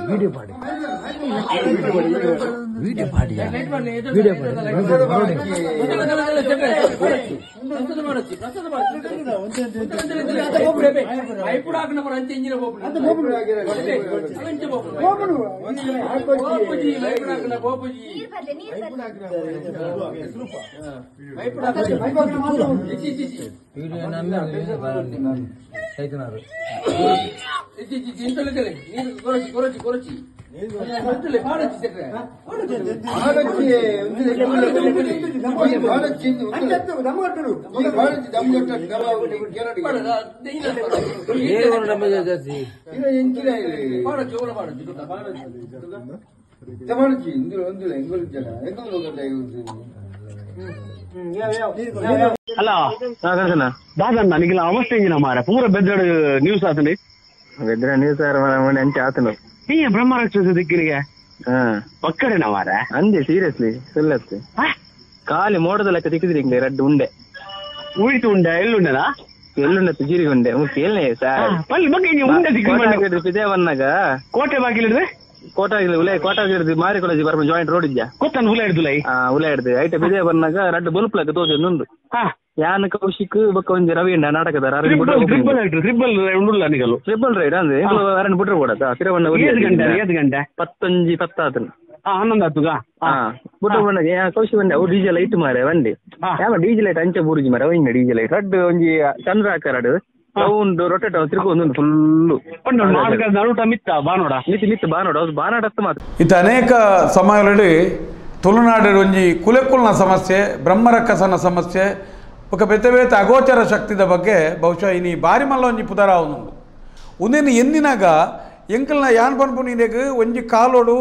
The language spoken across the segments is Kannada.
वीडियो पाड़ी హలో దాదా నీకు అవస్థ మారా పూర బెద్రడు న్యూస్ ఆతుంది ಬೆದ್ರ ನೀವು ಸರ್ ಅಂತ ಆತನು ನೀ ಬ್ರಹ್ಮರಾಕ್ಷಸ ದಿಕ್ಕರಿಗೆ ಒಕ್ಕಡೇನ ಮಾರ ಅಂದೆ ಸೀರಿಯಸ್ಲಿ ಸುಳ್ಳತ್ತೆ ಖಾಲಿ ಮೋಡದ ಲೆಕ್ಕ ತಿಕ್ಕಿದ್ರಿ ರಡ್ಡು ಉಂಡೆ ಉಳಿತು ಉಂಡೆ ಎಲ್ಲುಂಡೆನಾ ಎಲ್ಲುಂಡೆ ಜೀರಿಗೆ ಉಂಡೆ ಕೇಳನೆ ಸರ್ ಪಲ್ಲಿ ಬಗ್ಗೆ ನೀವು ಉಂಡೆ ಇದೇ ಬಂದಾಗ ಕೋಟೆ ಬಾಗಿಲಿಡ್ರೆ ಕೋಟ ಹಿಡಿದು ಮಾರಿಕೊಳ್ಳಿ ಬರ್ಮ ಜಾಯಿಂಟ್ ರೋಡ್ ಇದ್ಯಾ ಕೊತ್ತಾನ ಹುಲ ಹಿಡ್ದುಲೈ ಹುಲ ಹಿಡ್ದು ಐಟ ಬಿದೇ ಬಂದಾಗ ರಡ್ಡು ಬಲ್ಪ್ಲಕ್ಕ ತೋಜೊಂದು ಯಾನ್ ಕೌಶಿಕ್ ಬೊಕ್ಕ ಒಂಜಿ ರವೀಂದ್ರ ನಾಟಕದ ಟ್ರಿಬಲ್ ರೈಡ್ ಅಂದ್ರೆ ಅರಣ್ಯ ಬಿಟ್ರೆ ಕೊಡತ್ತ ತಿರುವಣ್ಣ 15 10 11 ಬಿಟ್ರೆ ಬಂದಾಗ ಕೌಶಿಕ್ ಬಂದೆ ಅವು ಡೀಸೆಲ್ ಲೈಟ್ ಮಾರೆ ಬಂಡಿ ಯಾವ ಡೀಸೆಲ್ ಲೈಟ್ ಅಂಚೆ ಬೂರುಜಿ ಮಾರೆ ಅವ ಡೀಸೆಲ್ ಲೈಟ್ ರಡ್ಡು ಒಂಜಿ ಚಂದ್ರ ಹಾಕರಡು ರೌಂಡ್ ರೊಟೇಟ್ ತಿರುಗೊಂದು ಫುಲ್ಲು ಮಿತ್ತ ಬಾನೋಡ ಮಾತ್ರ ಇತ್ತ ಅನೇಕ ಸಮಯಗಳಲ್ಲಿ ತುಳುನಾಡು ಒಂಜಿ ಕುಲೆಕುಲ್ನ ಸಮಸ್ಯೆ ಬ್ರಹ್ಮರಕ್ಕಸನ ಸಮಸ್ಯೆ ఒక పెద్ద అగోచర శక్తిದ ಬಗ್ಗೆ ಬಹುಶಃ ಇನಿ ಬಾರಿ ಮಲ್ಲ ಒಂಜಿ ಪುದರ ಅವನುಂಡು ಉಂದೇನು ಎನ್ನಿನಾಗ ಎಂಕಲ್ನ ಯಾನ್ ಪನ್ಪುನಿದೆಗ್ ಒಂಜಿ ಕಾಲೋಡು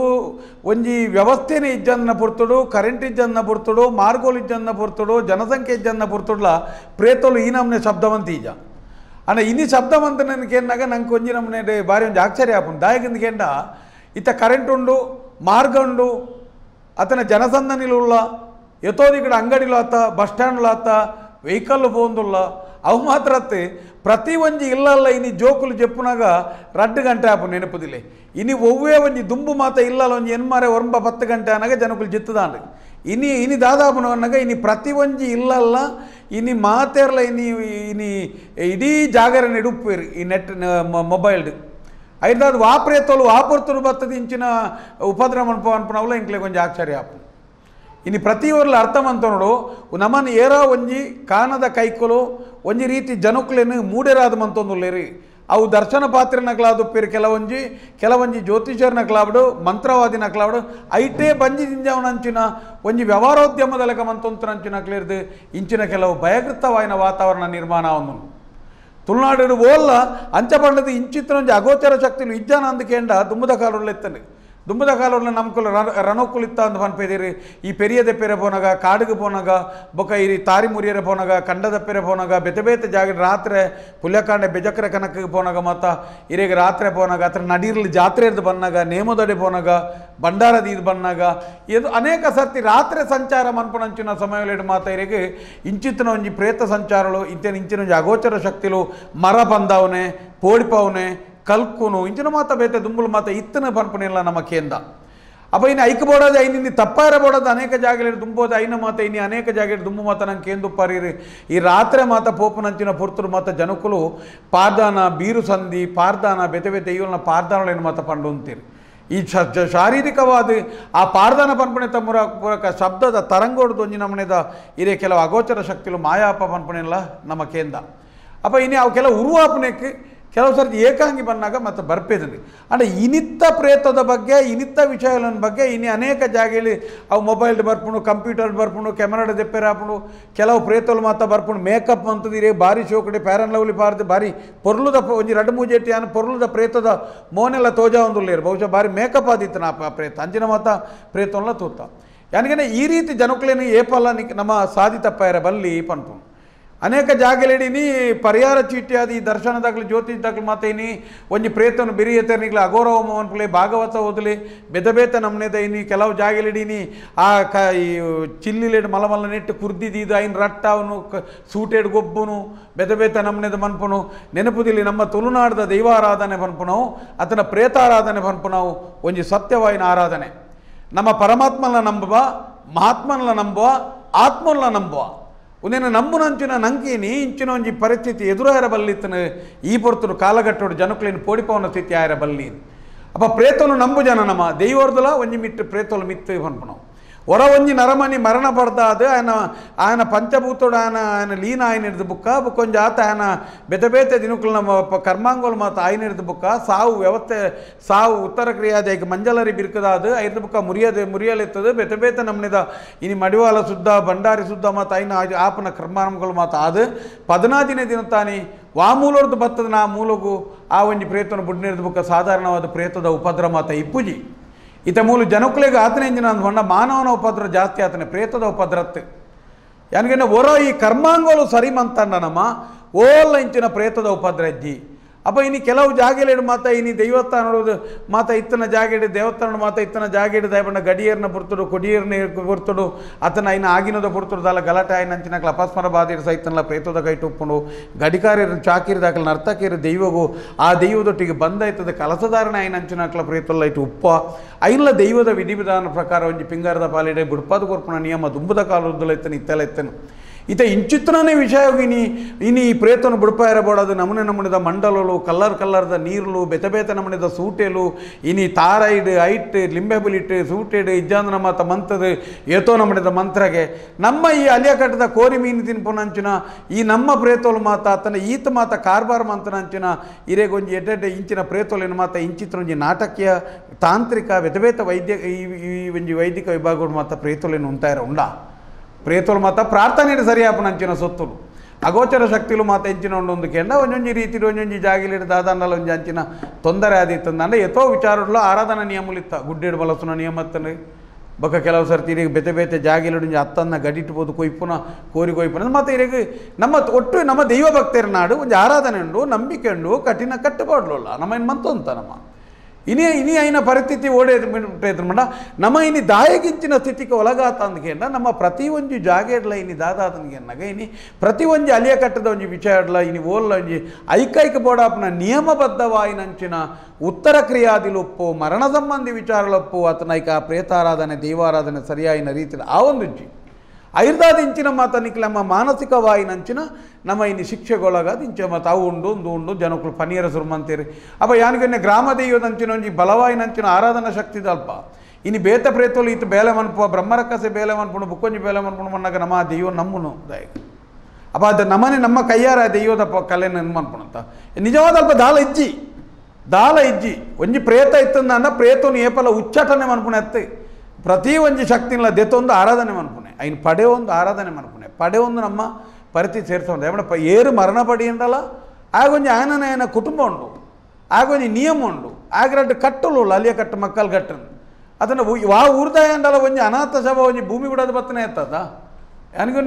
ಒಂಜಿ ವ್ಯವಸ್ಥೆನೇ ಇಜ್ಜನ್ನ ಪೊರ್ತುಡು ಕರೆಂಟ್ ಇಜ್ಜನ್ನ ಪೊರ್ತುಡು ಮಾರ್ಗೋಲ್ ಇಜ್ಜನ್ನ ಪೊರ್ತುಡು ಜನಸಂಖ್ಯೆ ಇಜ್ಜನ್ನ ಪೊರ್ತುಡ್ಲ ಪ್ರೇತೋಲು ಈ ನಮ್ನೆ ಶಬ್ದವಂತ ಈಜ ಅಣ್ಣ ಇನಿ ಶಬ್ದವಂತ ನನಗೇನಾಗ ನಂಗೆ ಕೊಂಚ ನಮ್ಮನೆ ಬಾರಿ ಒಂದು ಆಶ್ಚರ್ಯ ಆಪುಂಡು ದಾಯಗಿಂದಕೇಂಡ ಇತ್ತ ಕರೆಂಟ್ ಉಂಡು ಮಾರ್ಗ ಉಂಡು ಅತನ ಜನಸಂದನಿಲು ಉಳ್ಳ ಎತ್ತೋದಿಗಡ ಅಂಗಡಿಲು ಆತ ಬಸ್ ಸ್ಟ್ಯಾಂಡ್ಲು ಆತ వెహికల్ పోందుల్ల అవు మాత్రతే ప్రతి ಒಂಜಿ ಇಲ್ಲಲ್ಲ ಇನಿ ಜೋಕುಲು ಜೆಪ್ಪುನಾಗ 2 ಗಂಟೆ ಆಪು ನೆನಪುದಿಲೆ ಇನಿ ಒವ್ವೇ ಒಂಜಿ ದುಂಬು ಮಾತ ಇಲ್ಲಲ್ಲ ಒಂಜಿ ಎನ್ಮಾರೆ 10 ಗಂಟೆ ಅನಾಗ ಜನಕುಲು ಜಿತ್ತದಾಂಡ್ ಇನಿ ದಾದಾಪುನ ಅನ್ನಗ ಇನಿ ಪ್ರತಿ ಒಂಜಿ ಇಲ್ಲಲ್ಲ ಇನಿ ಮಾತೆರ್ಲ ಇನಿ ಇಡೀ ಜಾಗರಣ ಇಡುಪ್ಪೇರು ಈ ನೆಟ್ ಮೊಬೈಲ್ಡ್ ಐದಾದ ವಾಪ್ರೇತೋಲು ವಾಪುರ್ತರು ಬತ್ತದ ಇಂಚಿನ ಉಪದ್ರವ ಅನ್ಪನವಲ್ಲ ಇಂಕ್ಲೆ ಕೊಂಚ ಆಶ್ಚರ್ಯ ಆಪು ಇನ್ನು ಪ್ರತಿಯೊರ್ಲ ಅರ್ಥವಂತನೋಡು ನಮ್ಮನ್ನು ಏರಾ ಒಂಜಿ ಕಾನದ ಕೈಕೊಲು ಒಂಜಿ ರೀತಿ ಜನಕ್ಕಲೇನು ಮೂಡೆರಾದ ಮಂತೊಂದುಲ್ಲೇರಿ ಅವು ದರ್ಶನ ಪಾತ್ರೆನಕ್ಲಾದುಪ್ಪೇರು ಕೆಲವೊಂಜಿ ಜ್ಯೋತಿಷರ್ನಕ್ಲಾವಡು ಮಂತ್ರವಾದಿನಕ್ಲಾವಡು ಐಟೇ ಬಂಜಿ ದಿಂಜವನಂಚಿನ ಒಂಜಿ ವ್ಯವಹಾರೋದ್ಯಮದ ಲೆಕ್ಕ ಮಂತೊಂತರಂಚಿನಕ್ಲೇರ್ದು ಇಂಚಿನ ಕೆಲವು ಭಯಕೃತವಾಯಿನ ವಾತಾವರಣ ನಿರ್ಮಾಣ ಅವನು ತುಳುನಾಡು ಓಲ್ಲ ಅಂಚಪಂಡದು ಇಂಚಿತ್ತಿನ ಒಂಜಿ ಅಗೋಚರ ಶಕ್ತಿಲು ಇಜ್ಜಾನ ಅಂದಕೇಂಡ ದುಂಬದ ಕಾಲುಳ್ಳೆತ್ತನೆ ದುಂಬದ ಕಾಲೋರ್ಲ ನಮ್ಕುಲು ರಣೋಕುಲಿತ್ತ ಅಂತ ಪನ್ಪೇದಿರಿ ಈ ಪೆರಿಯದೆಪ್ಪೆರೆ ಪೋನಾಗ ಕಾಡಿಗೆ ಪೋನಾಗ ಬೊಕ್ಕ ಈ ತಾರಿ ಮುರಿಯರೆ ಪೋನಾಗ ಕಂಡದಪ್ಪೆರೆ ಪೋನಾಗ ಬೇತೆ ಜಾಗ ರಾತ್ರಿ ಪುಲ್ಯಕಾಂಡೆ ಬೆಜಕರೆ ಕನಕಿಗೆ ಪೋನಾಗ ಮತ್ತು ಇರೇಗ ರಾತ್ರಿ ಪೋನಾಗ ಅತ್ರ ನಡೀರ್ಲಿ ಜಾತ್ರೆದು ಬಂದಾಗ ನೇಮದೊಡೆ ಪೋನಾಗ ಭಂಡಾರದ ಇದು ಬಂದಾಗ ಇದು ಅನೇಕ ಸರ್ತಿ ರಾತ್ರಿ ಸಂಚಾರ ಮನ್ಪುನಂಚಿನ ಸಮಯದಲ್ಲಿ ಮಾತ ಇರಿಗೆ ಇಂಚಿತ್ತಿನ ಒಂಜಿ ಪ್ರೇತ ಸಂಚಾರಗಳು ಇಂಚಿನ ಒಂಜಿ ಅಗೋಚರ ಶಕ್ತಿಲು ಮರ ಬಂದವನೆ ಪೋಡಿಪವನೆ ಕಲ್ಕುನು ಇಂಚಿನ ಮಾತ ಬೇತೆ ದುಂಬುಲು ಮಾತ ಇತ್ತನ ಪನ್ಪನಿಲ್ಲ ನಮ್ಮ ಕೇಂದ್ರ ಅಪ್ಪ ಇನ್ನು ಐಕ್ಬೋಡೋದು ಐನಿಂದ ತಪ್ಪಾರಬೋಡೋದು ಅನೇಕ ಜಾಗದಲ್ಲಿ ದುಂಬೋದು ಐನ ಮಾತ ಇನ್ನು ಅನೇಕ ಜಾಗದಲ್ಲಿ ದುಂಬು ಮಾತ ನಂಗೆ ಕೇಂದು ಪಾರಿರಿ ಈ ರಾತ್ರಿ ಮಾತ ಪೋಪನಂಚಿನ ಪುರ್ತರು ಮಾತ ಜನಕುಲು ಪಾರ್ದಾನ ಬೀರು ಸಂಧಿ ಪಾರ್ದಾನ ಬೇತೆ ಇವನ ಪಾರ್ದಾನಗಳೇನು ಮಾತ ಪಂಡು ಅಂತೀರಿ ಈ ಶಾರೀರಿಕವಾದ ಆ ಪಾರ್ದಾನ ಪನ್ಪಣೆತ ಪೂರಕ ಶಬ್ದದ ತರಂಗೋಡ್ದು ಒಂಜಿ ನಮ್ಮನೆದ ಇರೇ ಕೆಲವು ಅಗೋಚರ ಶಕ್ತಿಲು ಮಾಯಾಪ ಪನ್ಪಣಿಲ್ಲ ನಮ್ಮ ಕೇಂದ್ರ ಅಪ್ಪ ಇನ್ನು ಅವು ಕೆಲವು ಉರುವಾಪನೆಕ್ಕೆ ಕೆಲವು ಸರ್ತಿ ಏಕಾಂಗಿ ಬಂದಾಗ ಮತ್ತು ಬರ್ಪೇದನಿ ಅಂದರೆ ಇನಿತ್ತ ಪ್ರೇತದ ಬಗ್ಗೆ ಇನಿತ್ತ ವಿಷಯಗಳ ಬಗ್ಗೆ ಇನ್ನು ಅನೇಕ ಜಾಗದಲ್ಲಿ ಅವು ಮೊಬೈಲ್ ಬರ್ಪುಣು ಕಂಪ್ಯೂಟರ್ ಬರ್ಪುಣು ಕೆಮರಾಡ ದೆಪ್ಪೆರೆ ಹಾಪುಣು ಕೆಲವು ಪ್ರೇತಲು ಮಾತ ಬರ್ಪುಣು ಮೇಕಪ್ ಅಂತದಿರಿ ಭಾರಿ ಶೋಕಡೆ ಫ್ಯಾರನ್ ಲವ್ಲಿ ಪಾರ್ದು ಭಾರಿ ಪೊರ್ಲುದ ಒಂಜಿ 2-3 ಜೆಟ್ಟಿ ಅನ್ನ ಪೊರ್ಲುದ ಪ್ರೇತದ ಮೋನೆಲ್ಲ ತೋಜಾ ಒಂದುಲ್ಲೇರು ಬಹುಶಃ ಭಾರಿ ಮೇಕಪ್ ಆದಿತ್ತು ನಾ ಪ್ರೇತ ಅಂಚಿನ ಮಾತ ಪ್ರೇತವನ್ನ ತೂತ ಯಾನಿಗೆ ಈ ರೀತಿ ಜನಕ್ಕಲೇನು ಏಪಲ್ಲ ನಮ್ಮ ಸಾಧಿತಪ್ಪ ಬಲ್ಲಿ ಪನ್ಪುಣು ಅನೇಕ ಜಾಗಲೇಡಿನಿ ಪರಿಹಾರ ಚೀಟಿ ಆದಿ ದರ್ಶನದಾಗಲಿ ಜ್ಯೋತಿಷದಾಗಲಿ ಮಾತೇನಿ ಒಂಜಿ ಪ್ರೇತನು ಬಿರಿಯತನಿಗ್ಲ ಅಘೋರ ಹೋಮ ಅನ್ಪಲೆ ಭಾಗವತ ಓದಲಿ ಬೆದಬೇತ ನಮ್ಮನೆದ ಇನಿ ಕೆಲವು ಜಾಗಲೇಡಿನಿ ಆ ಈ ಚಿಲ್ಲಿಲೆಡ್ ಮಲಮಲ್ಲ ನೆಟ್ಟು ಕುರ್ದಿದ್ದು ಐನ್ ರಟ್ಟ ಅವನು ಸೂಟೆಡ್ ಗೊಬ್ಬನು ಬೆದಬೇತ ನಮ್ಮನೆದ ಮನ್ಪುನು ನೆನಪುದಿಲ್ಲಿ ನಮ್ಮ ತುಳುನಾಡದ ದೈವಾರಾಧನೆ ಪನ್ಪುನವು ಅತನ ಪ್ರೇತಾರಾಧನೆ ಪನ್ಪುನವು ಒಂಜಿ ಸತ್ಯವಾಯಿನ ಆರಾಧನೆ ನಮ್ಮ ಪರಮಾತ್ಮನ ನಂಬುವ ಮಹಾತ್ಮನ ನಂಬುವ ಆತ್ಮನ ನಂಬುವ ಉನೇನು ನಂಬುನಂಚಿನ ನಂಕಿನಿ ಇಂಚಿನ ಒಂಜಿ ಪರಿಸ್ಥಿತಿ ಎದುರಾಯಿರಬಲ್ಲಿತ್ತನ ಈ ಪೊರ್ತರು ಕಾಲಘಟ್ಟೋಡು ಜನಕ್ಕಲೇನು ಪೋಡಿಪವನ ಸ್ಥಿತಿ ಆಯಿರಬಲ್ಲಿ ಅಪ್ಪ ಪ್ರೇತನು ನಂಬು ಜನ ನಮ್ಮ ದೈವರ್ದಲ ಒಂಜಿ ಮಿಟ್ಟು ಪ್ರೇತಲು ಮಿತ್ತು ಪನ್ಪುನವು ಹೊರ ಒಂಜಿ ನರಮನಿ ಮರಣ ಪಡ್ದಾದ ఆయన పంచభూతుడు ఆయన లీన ఆయన ಹಿಡಿದು ಬುಕ್ಕ ಬುಕ್ಕೊಂಜಿ ಆತ ఆయన ಬೆದಬೇತೆ ದಿನಕುಲು ನಮ್ಮ ಕರ್ಮಾಂಗೋಲು ಮಾತು ఆయన ಹಿಡಿದು ಬುಕ್ಕ ಸಾವು ವ್ಯವಸ್ಥೆ ಸಾವು ಉತ್ತರ ಕ್ರಿಯಾದೆ ಈಗ ಮಂಜಲರಿ ಬಿರ್ಕದಾದ ಐದು ಬುಕ್ಕ ಮುರಿಯಲೆತ್ತದು ಬೆತಬೇತೆ ನಮ್ಮನಿದ ಇನಿ ಮಡಿವಾಲ ಸುದ್ದ ಭಂಡಾರಿ ಸುದ್ದ ಮಾತು ఆయన ಆಪನ ಕರ್ಮಾಂಗೋಲು ಮಾತು ಆದ 14ನೇ ದಿನ ತಾನಿ ವಾಮೂಲರ್ದು ಬತ್ತದ ನಾ ಮೂಲಗು ಆ ಒಂಜಿ ಪ್ರೇತನ ಬುಡ್ನಿರ್ದು ಬುಕ್ಕ ಸಾಧಾರಣವಾದ ಪ್ರೇತದ ಉಪದ್ರ ಮಾತ ಇಪ್ಪುಜಿ ಈತ ಮೂಲ ಜನಕ್ಕಳಿಗೆ ಆತನ ಎಂಜಿನ ಅಂದ್ಕೊಂಡ ಮಾನವನ ಉಪದ್ರ ಜಾಸ್ತಿ ಆತನೆ ಪ್ರೇತದ ಉಪದ್ರತ್ತು ಯಾನಿಗೆ ಹೊರ ಈ ಕರ್ಮಾಂಗೋಲು ಸರಿಮಂತಂಡ ನಮ್ಮ ಓಲ್ಲ ಇಂಚಿನ ಪ್ರೇತದ ಉಪದ್ರ ಇದ್ದಿ ಅಪ್ಪ ಇನ್ನು ಕೆಲವು ಜಾಗೆಲೇಡು ಮಾತ ಇನ್ನು ದೈವತ್ತ ನೋಡೋದು ಮಾತ ಇತ್ತನ ಜಾಗೆಡು ದೇವಸ್ಥಾನ ಮಾತ ಇತ್ತನ ಜಾಗೆಡು ದಯಪಂಡ ಗಡಿಯರ್ನ ಬುರ್ತಡು ಕೊಡಿಯರ್ನ ಬುರ್ತಡು ಅತನ ಇನ್ನು ಆಗಿನದ ಬುರ್ತಡು ದಾಲ ಗಲಾಟೆ ಆಯ್ನ ಅಂಚಿನಕ್ಲ ಅಪಸ್ಮರ ಬಾದಿರು ಸಹಿತನಲ್ಲ ಪ್ರೇತದ ಕೈ ಟುಪ್ಪುಂಡು ಗಡಿಕಾರ್ಯರು ಚಾಕಿರಿದಾಕಲ ನರ್ತಕಿರು ದೈವಗೂ ಆ ದೈವದೊಟ್ಟಿಗೆ ಬಂದಾಯ್ತದ ಕಲಸಧಾರಣೆ ಆಯ್ನ ಅಂಚಿನಕ್ಲ ಪ್ರೇತಲ್ಲ ಇಟ್ಟು ಉಪ್ಪ ಐಲ್ಲ ದೈವದ ವಿಧಿವಿಧಾನ ಪ್ರಕಾರ ಒಂಜಿ ಪಿಂಗಾರದ ಪಾಲಿಡೆ ಬುಡ್ಪಾದ ಕೊರ್ಪುನ ನಿಯಮ ದುಂಬದ ಕಾಲುದ್ದಲ ಎತ್ತನು ಇತ್ತೆಲ್ಲ ಎತ್ತನು ಈತ ಇಂಚಿತ್ರನೇ ವಿಷಯವಾಗಿ ಇನಿ ಈ ಪ್ರೇತನು ಬುಡಪಾಯಿರಬೋಡದು ನಮೂನೆದ ಮಂಡಲಲು ಕಲ್ಲರ್ದ ನೀರ್ಲು ಬೆತಬೇತ ನಮೂನೆದ ಸೂಟೆಲು ಇನಿ ತಾರೈಡ್ ಐಟ್ ಲಿಂಬೆಬುಲಿಟ್ ಸೂಟೆಡ್ ಇಜ್ಜಾಂದನ ಮಾತ ಮಂತದ ಏತೋ ನಮೂನೆದ ಮಂತ್ರಗೆ ನಮ್ಮ ಈ ಅಲಿಯ ಕಟ್ಟದ ಕೋರಿ ಮೀನು ತಿನ್ಪುನಂಚಿನ ಈ ನಮ್ಮ ಪ್ರೇತೋಲು ಮಾತ ಆತನ ಈತ ಮಾತ ಕಾರ್ಬಾರ್ ಮಂತನಂಚಿನ ಇರೇಗೊಂಜಿ ಎಡ್ಡೆ ಇಂಚಿನ ಪ್ರೇತೋಲಿನ ಮಾತ ಇಂಚಿತ್ರ ಒಂಜಿ ನಾಟಕೀಯ ತಾಂತ್ರಿಕ ಬೆತಬೇತ ವೈದ್ಯ ಈ ಒಂಜಿ ವೈದಿಕ ವಿಭಾಗಗಳು ಮಾತ ಪ್ರೇತೋಲಿನ ಉಂಡ ಪ್ರೇತೋಲು ಮಾತ ಪ್ರಾರ್ಥನೆ ಸರಿಯಾಪನ ಅಂಚಿನ ಸೊತ್ತುಲು ಅಗೋಚರ ಶಕ್ತಿಲು ಮಾತ ಎಂಚಿನ ಒಂದು ಕೆಂಡ ಒಂದೊಂಜಿ ರೀತಿಲಿ ಒಂದೊಂಜಿ ಜಾಗಿಲಿಡ ದಾದಾನಲ್ಲ ಒಂಜಿ ಅಂಚಿನ ತೊಂದರೆ ಆದಿತ್ತಂದ್ರೆ ಎತ್ತೋ ವಿಚಾರಗಳು ಆರಾಧನಾ ನಿಯಮಲಿತ್ತ ಗುಡ್ಡೇಡು ಬಲಸುನ ನಿಯಮತ್ತನೆ ಬೊಕ್ಕ ಕೆಲವು ಸರ್ತಿ ಇರಿಗೆ ಬೆತೆ ಬೆತೆ ಜಾಗಿಲಿಡು ಅತ್ತನ್ನ ಗಡಿಟ್ಬೋದು ಕೊಯ್ಪುನ ಕೋರಿ ಕೊಯ್ಪುನ ಮತ್ತು ಇರಿಗೆ ನಮ್ಮ ಒಟ್ಟು ನಮ್ಮ ದೈವ ಭಕ್ತರ ನಾಡು ಒಂದು ಆರಾಧನೆ ಉಂಡು ನಂಬಿಕೆ ಉಂಡು ಕಠಿಣ ಕಟ್ಟುಪಾಡ್ಲಲ್ಲ ನಮ್ಮ ಏನು ಮಂತು ಅಂತ ನಮ್ಮ ಇನಿ అయిన ಪರಿಸ್ಥಿತಿ ಓಡೇದು ಮಂಡ ನಮ್ಮ ಇನಿ ದಾಯಗಿಂಚಿನ ಸ್ಥಿತಿಗೆ ಒಳಗಾತ ಅಂದ್ಕೇಂಡ ನಮ್ಮ ಪ್ರತಿ ಒಂಜಿ ಜಾಗೆಡ್ಲ ಇನಿ ದಾದಾತನಿಗೆ ಅನ್ನಗ ಇನಿ ಪ್ರತಿ ಒಂಜಿ ಅಲಿಯ ಕಟ್ಟದ ಒಂಜಿ ವಿಷಯಡ್ಲ ಇನಿ ಓಲ್ಲ ಒಂಜಿ ಐಕೈಕ ಬೋಡಾಪನ ನಿಯಮಬದ್ಧವಾಯಿನಂಚಿನ ಉತ್ತರ ಕ್ರಿಯಾದಿಲೊಪ್ಪು ಮರಣ ಸಂಬಂಧಿ ವಿಚಾರಲೊಪ್ಪು ಆತನೈಕ ಪ್ರೇತಾರಾಧನೆ ದೈವಾರಾಧನೆ ಸರಿಯಾಯಿನ ರೀತಿಯಲ್ಲಿ ಆ ಒಂದುಜ್ಜಿ ಐರ್ದಾದಿಂಚಿನ ಮಾತ ನಿಕ್ಲ ನಮ್ಮ ಮಾನಸಿಕವಾಯಿನಂಚಿನ ನಮ್ಮ ಇನ್ನು ಶಿಕ್ಷೆಗೊಳಗಾದ ಇಂಚ ಮತ್ತು ಅವು ಉಂಡು ಜನಕ್ಕಳು ಪನೀರ ಸುರ್ಮಂತೀರಿ ಅಪ್ಪ ಯಾನಿಗೆ ಗ್ರಾಮ ದೈವದಂಚಿನ ಒಂಜಿ ಬಲವಾಯಿನಂಚಿನ ಆರಾಧನಾ ಶಕ್ತಿ ಅಲ್ಪ ಇನ್ನು ಬೇತ ಪ್ರೇತೋಲು ಈತ ಬೇಲೆ ಮನ್ಪು ಬ್ರಹ್ಮರಕ್ಕಸೆ ಬೇಲೆ ಮನ್ಪುಣು ಬುಕ್ಕೊಂಜಿ ಬೇಲೆ ಮನ್ಪುಣು ಮನ್ನಾಗ ನಮ್ಮ ಆ ದೈವ ನಮ್ಮನು ದಾಯಕ ಅಪ್ಪ ಅದು ನಮ್ಮನೆ ನಮ್ಮ ಕೈಯಾರ ದೈವದ ಕಲೆನ ಮನ್ಪುಣಂತ ನಿಜವಾದ ಅಲ್ಪ ದಾಲ ಇಜ್ಜಿ ಒಂಜಿ ಪ್ರೇತ ಇತ್ತಂದ ಪ್ರೇತನು ಏಪಲ ಉಚ್ಚಾಟನೆ ಮನ್ಪುಣ ಎತ್ತೆ ಪ್ರತಿ ಒಂಜಿ ಶಕ್ತಿಲ್ಲ ದೆತ್ತೊಂದು ಆರಾಧನೆ ಮನ್ಪುಣೆ ಐನು ಪಡೆ ಒಂದು ಆರಾಧನೆ ಮನ್ಪುಣೆ ಪಡೆ ಒಂದು ನಮ್ಮ ಪರಿಸ್ಥಿತಿ ಸೇರಿಸೋದು ಏಮಣ್ಣ ಏರು ಮರಣ ಪಡಿ ಉಂಡಲ್ಲ ಆಗೊಂಜಿ ಆಯನ ಕುಟುಂಬ ಉಂಡು ಆಗೊಂಜಿ ನಿಯಮ ಉಂಡು ಆಗರಡ್ಡು ಕಟ್ಟಲು ಅಲ್ಲಿಯ ಕಟ್ಟು ಮಕ್ಕಳು ಕಟ್ಟನು ಅದನ್ನು ವಾ ಊರ್ದಾಯ ಉಂಡಲ್ಲ ಒಂಜಿ ಅನಾಥ ಸಭಾ ಒಂಜಿ ಭೂಮಿ ಬಿಡೋದು ಬತ್ತನೇ ಇರ್ತದ ನನಗೆ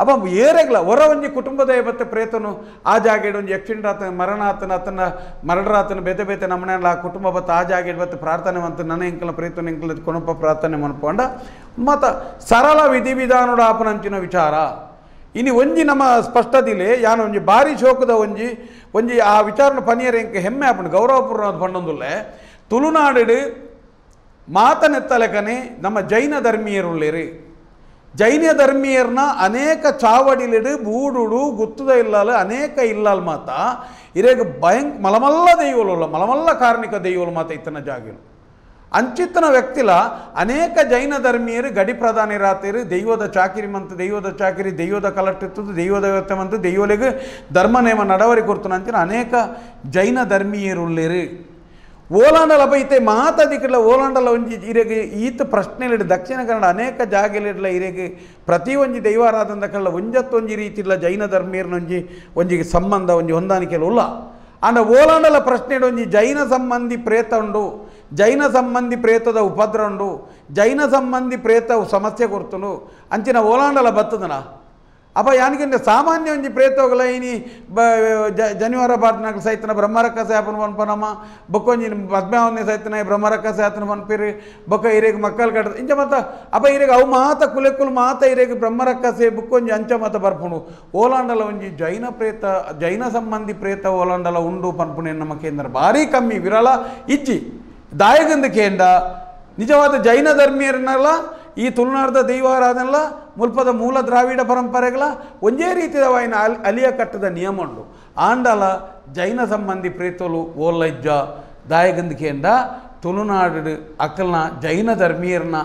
ಅಪ್ಪ ಏರೆಗ್ಲ ಹೊರ ಒಂಜಿ ಕುಟುಂಬದ ಬತ್ತೆ ಪ್ರೇತನು ಆ ಜಾಗೆಡ್ ಒಂಜಿ ಆಕ್ಸಿಡೆಂಟ್ ಆತನ ಮರಣ ಆತನ ಅತನ ಮರ್ಡರ್ ಆತನ ಬೇತೆ ಬೇತೆ ನಮ್ಮನೆಲ್ಲ ಆ ಕುಟುಂಬ ಬತ್ತ ಆ ಜಾಗೆಡ್ ಬತ್ತೆ ಪ್ರಾರ್ಥನೆ ಮಂತ ನನ್ನ ಎಂಕಲ ಪ್ರೇತನ ಎಂಕಲ ಕೊನಪ್ಪ ಪ್ರಾರ್ಥನೆ ಮನ್ಪಂಡ ಮತ್ತು ಸರಳ ವಿಧಿವಿಧಾನೋಡ ಆಪನಂಚಿನ ವಿಚಾರ ಇನ್ನು ಒಂಜಿ ನಮ್ಮ ಸ್ಪಷ್ಟದಿಲೆ ಯಾನು ಒಂಜಿ ಭಾರಿ ಶೋಕದ ಒಂಜಿ ಆ ವಿಚಾರನ ಪನಿಯರ ಎಂಕ ಹೆಮ್ಮೆ ಆಪಣ ಗೌರವಪೂರ್ಣವಾದ ಪಂಡೊಂದುಲ್ಲೆ ತುಳುನಾಡು ಮಾತನೆತ್ತಲೆಕನೆ ನಮ್ಮ ಜೈನ ಧರ್ಮೀಯರುಳ್ಳೇರಿ ಜೈನ ಧರ್ಮೀಯರ್ನ ಅನೇಕ ಚಾವಡಿಲಿಡು ಬೂಡುಡು ಗುತ್ತುದ ಇಲ್ಲಲು ಅನೇಕ ಇಲ್ಲಲ್ ಮಾತ ಇರೇಗ ಮಲಮಲ್ಲ ದೈವಲು ಮಲಮಲ್ಲ ಕಾರ್ಣಿಕ ದೈವಲು ಮಾತ ಇತ್ತನ ಜಾಗಿಲು ಅಂಚಿತ್ತನ ವ್ಯಕ್ತಿಲ ಅನೇಕ ಜೈನ ಧರ್ಮೀಯರು ಗಡಿ ಪ್ರಧಾನಿ ರಾತಿರು ದೈವದ ಚಾಕಿರಿ ಮಂತು ದೈವದ ಚಾಕಿರಿ ದೈವದ ಕಲಟ್ಟಿರ್ತದೆ ದೈವದ ವ್ಯವಸ್ಥೆ ಮಂತು ದೈವಲಿಗೆ ಧರ್ಮ ನೇಮ ನಡವರಿ ಕೊಡ್ತಾನೆ ಅಂಚಿನ ಅನೇಕ ಜೈನ ಧರ್ಮೀಯರುಳ್ಳೇರು ಓಲಾಂಡಲ ಬೈತೆ ಮಾತಾದಿಕ್ಕಿಲ್ಲ ಓಲಾಂಡಲ ಒಂಜಿ ಇರೆಗೆ ಈತ ಪ್ರಶ್ನೆಲಿಡು ದಕ್ಷಿಣ ಕನ್ನಡ ಅನೇಕ ಜಾಗೆಲಿಡ್ಲ ಇರೆಗೆ ಪ್ರತಿ ಒಂಜಿ ದೈವಾರಾಧನದ ಕಲ್ಲ ಒಂಜತ್ತೊಂಜಿ ರೀತಿಲ್ಲ ಜೈನ ಧರ್ಮೀಯರ್ನೊಂಜಿ ಒಂಜಿಗೆ ಸಂಬಂಧ ಒಂಜಿ ಹೊಂದಾಣಿಕೆಲ್ಲ ಉಲ್ಲ ಅಂಡ ಓಲಾಂಡಲ ಪ್ರಶ್ನೆಡು ಒಂಜಿ ಜೈನ ಸಂಬಂಧಿ ಪ್ರೇತ ಉಂಡು ಜೈನ ಸಂಬಂಧಿ ಪ್ರೇತದ ಉಪದ್ರ ಉಂಡು ಜೈನ ಸಂಬಂಧಿ ಪ್ರೇತ ಸಮಸ್ಯೆ ಕೊರ್ತನು ಅಂಚಿನ ಓಲಾಂಡಲ ಬತ್ತದನ ಅಪ್ಪ ಯಾನಿಗೆ ಸಾಮಾನ್ಯ ಒಂಜಿ ಪ್ರೇತೋಗಲ ಇನಿ ಜನಿವಾರ ಬಾರ್ನಾಗ ಸೈತನ ಬ್ರಹ್ಮರಕ್ಕ ಸೇಪನ ಪನ್ಪನಮ್ಮ ಬೊಕ್ಕೊಂಜಿ ಪದ್ಮಾವನ್ನೇ ಸೈತನ ಬ್ರಹ್ಮರಕ್ಕ ಸೇತನ ಪನ್ಪಿರಿ ಬೊಕ್ಕ ಇರೇಗ ಮಕ್ಕಳು ಕಟ್ಟ ಇಂಚ ಮತ್ತ ಅಪ್ಪ ಇರೇಗ ಅವು ಮಾತ ಕುಲೆಕುಲು ಮಾತ ಇರೇಗ ಬ್ರಹ್ಮರಕ್ಕ ಸೇ ಬುಕ್ಕೊಂಜಿ ಅಂಚ ಮತ ಬರ್ಪುಣು ಓಲಾಂಡಲ ಒಂಜಿ ಜೈನ ಸಂಬಂಧಿ ಪ್ರೇತ ಓಲಾಂಡಲ ಉಂಡು ಪನ್ಪುಣೆ ನಮ್ಮ ಕೇಂದ್ರ ಭಾರಿ ಕಮ್ಮಿ ವಿರಳ ಇಜ್ಜಿ ದಾಯಗಂದ ಕೇಂದ್ರ ನಿಜವಾದ ಜೈನ ಧರ್ಮೀಯರನ್ನೆಲ್ಲ ಈ ತುಳುನಾಡದ ದೈವಾರಾಧನೆಲ್ಲ ಮುಲ್ಪದ ಮೂಲ ದ್ರಾವಿಡ ಪರಂಪರೆಗಳ ಒಂದೇ ರೀತಿಯವಾಯಿನ ಅಲಿಯ ಕಟ್ಟದ ನಿಯಮ ಉಂಟು ಆಂಡಲ ಜೈನ ಸಂಬಂಧಿ ಪ್ರೇತಲು ಓಲಜ್ಜ ದಾಯಗಂದಿಕೆಯಿಂದ ತುಳುನಾಡು ಅಕಲ್ನ ಜೈನ ಧರ್ಮೀಯರನ್ನ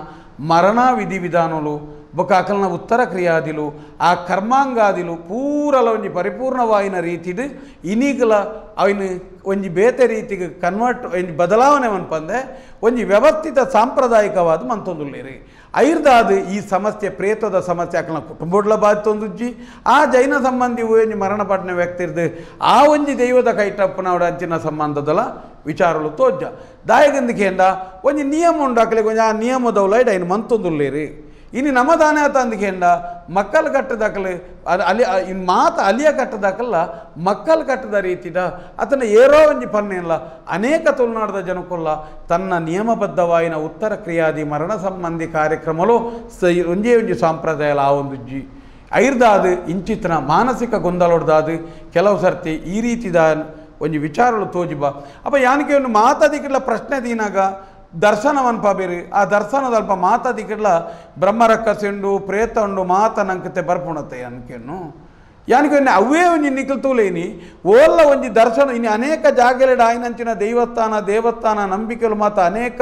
ಮರಣ ವಿಧಿವಿಧಾನಗಳು ಬೊಕ್ಕ ಅಕಲ್ನ ಉತ್ತರ ಕ್ರಿಯಾದಿಲು ಆ ಕರ್ಮಾಂಗಾದಿಲು ಪೂರಲ ಒಂಜಿ ಪರಿಪೂರ್ಣವಾಯಿನ ರೀತಿಡು ಇನಿಗಲ ಅವನು ಒಂಜಿ ಬೇತೆ ರೀತಿಗೆ ಕನ್ವರ್ಟ್ ಒಂಜಿ ಬದಲಾವಣೆ ಮನ್ಪಂದೆ ಒಂಜಿ ವ್ಯವಸ್ಥಿತ ಸಾಂಪ್ರದಾಯಿಕವಾದ ಮಂತೊಂದುಲ್ಲೇರಿ ಐರ್ದಾದ ಈ ಸಮಸ್ಯೆ ಪ್ರೇತದ ಸಮಸ್ಯೆ ಅಕಲ್ನ ಕುಟುಂಬಡ್ಲ ಬಾಧಿತೊಂದುಜ್ಜಿ ಆ ಜೈನ ಸಂಬಂಧಿ ಒಂಜಿ ಮರಣಪಟ್ಟಣ ವ್ಯಕ್ತಿ ಇರ್ದು ಆ ಒಂಜಿ ದೈವದ ಕೈಟಪ್ಪನ ಅವಡ ಅಂಚಿನ ಸಂಬಂಧದಲ ವಿಚಾರಗಳು ತೋಜ್ಜ ದಾಯಗಂದಿಕೆಯಿಂದ ಒಂಜಿ ನಿಯಮ ಉಂಡು ಅಕಲಿಗೆ ಒಂಜಿ ಆ ನಿಯಮದವಲೈಡ್ ಐನು ಮಂತೊಂದುಲ್ಲೇರಿ ಇನ್ನು ನಮ್ಮದಾನೆ ಆತ ಅಂದಿಕೆಂಡ ಮಕ್ಕಳು ಕಟ್ಟದಾಕಲು ಅಲ್ಲಿ ಇನ್ನು ಮಾತ ಅಲಿಯ ಕಟ್ಟದಾಕಲ್ಲ ಮಕ್ಕಳು ಕಟ್ಟದ ರೀತಿದ ಅತನ ಏರೋ ಒಂಜಿ ಪನ್ನೆಲ್ಲ ಅನೇಕ ತುಳುನಾಡದ ಜನಕ್ಕೊಲ್ಲ ತನ್ನ ನಿಯಮಬದ್ಧವಾಯಿನ ಉತ್ತರ ಕ್ರಿಯಾದಿ ಮರಣ ಸಂಬಂಧಿ ಕಾರ್ಯಕ್ರಮಲು ಒಂಜೇ ಒಂಜಿ ಸಾಂಪ್ರದಾಯ ಆ ಒಂದುಜ್ಜಿ ಐರ್ದಾದು ಇಂಚಿತ್ತನ ಮಾನಸಿಕ ಗೊಂದಲೊಡ್ದಾದು ಕೆಲವು ಸರ್ತಿ ಈ ರೀತಿದ ಒಂಜಿ ವಿಚಾರಗಳು ತೋಜಿಬ ಅಪ್ಪ ಯಾನಿಗೆ ಒಂದು ಮಾತಾದಿಕ್ಕಿಲ್ಲ ಪ್ರಶ್ನೆ ದೀನಾಗ ದರ್ಶನವನ್ಪ ಬೇರೆ ಆ ದರ್ಶನದಲ್ಪ ಮಾತಾದಿಕ್ಕಿಲ್ಲ ಬ್ರಹ್ಮರಕ್ಕಸೆಂಡು ಪ್ರೇತ ಉಂಡು ಮಾತ ನಂಕತೆ ಬರ್ಪುಣತೆ ಅನ್ಕೆನ್ನು ಯಾನಿಗೆ ಅವೇ ಒಂಜಿ ನಿಖಲ್ ತೂಲೇನಿ ಓಲ್ಲ ಒಂಜಿ ದರ್ಶನ ಇನ್ನು ಅನೇಕ ಜಾಗಲೆಡ ಆಯ್ನಂಚಿನ ದೇವಸ್ಥಾನ ನಂಬಿಕೆಲು ಮಾತ ಅನೇಕ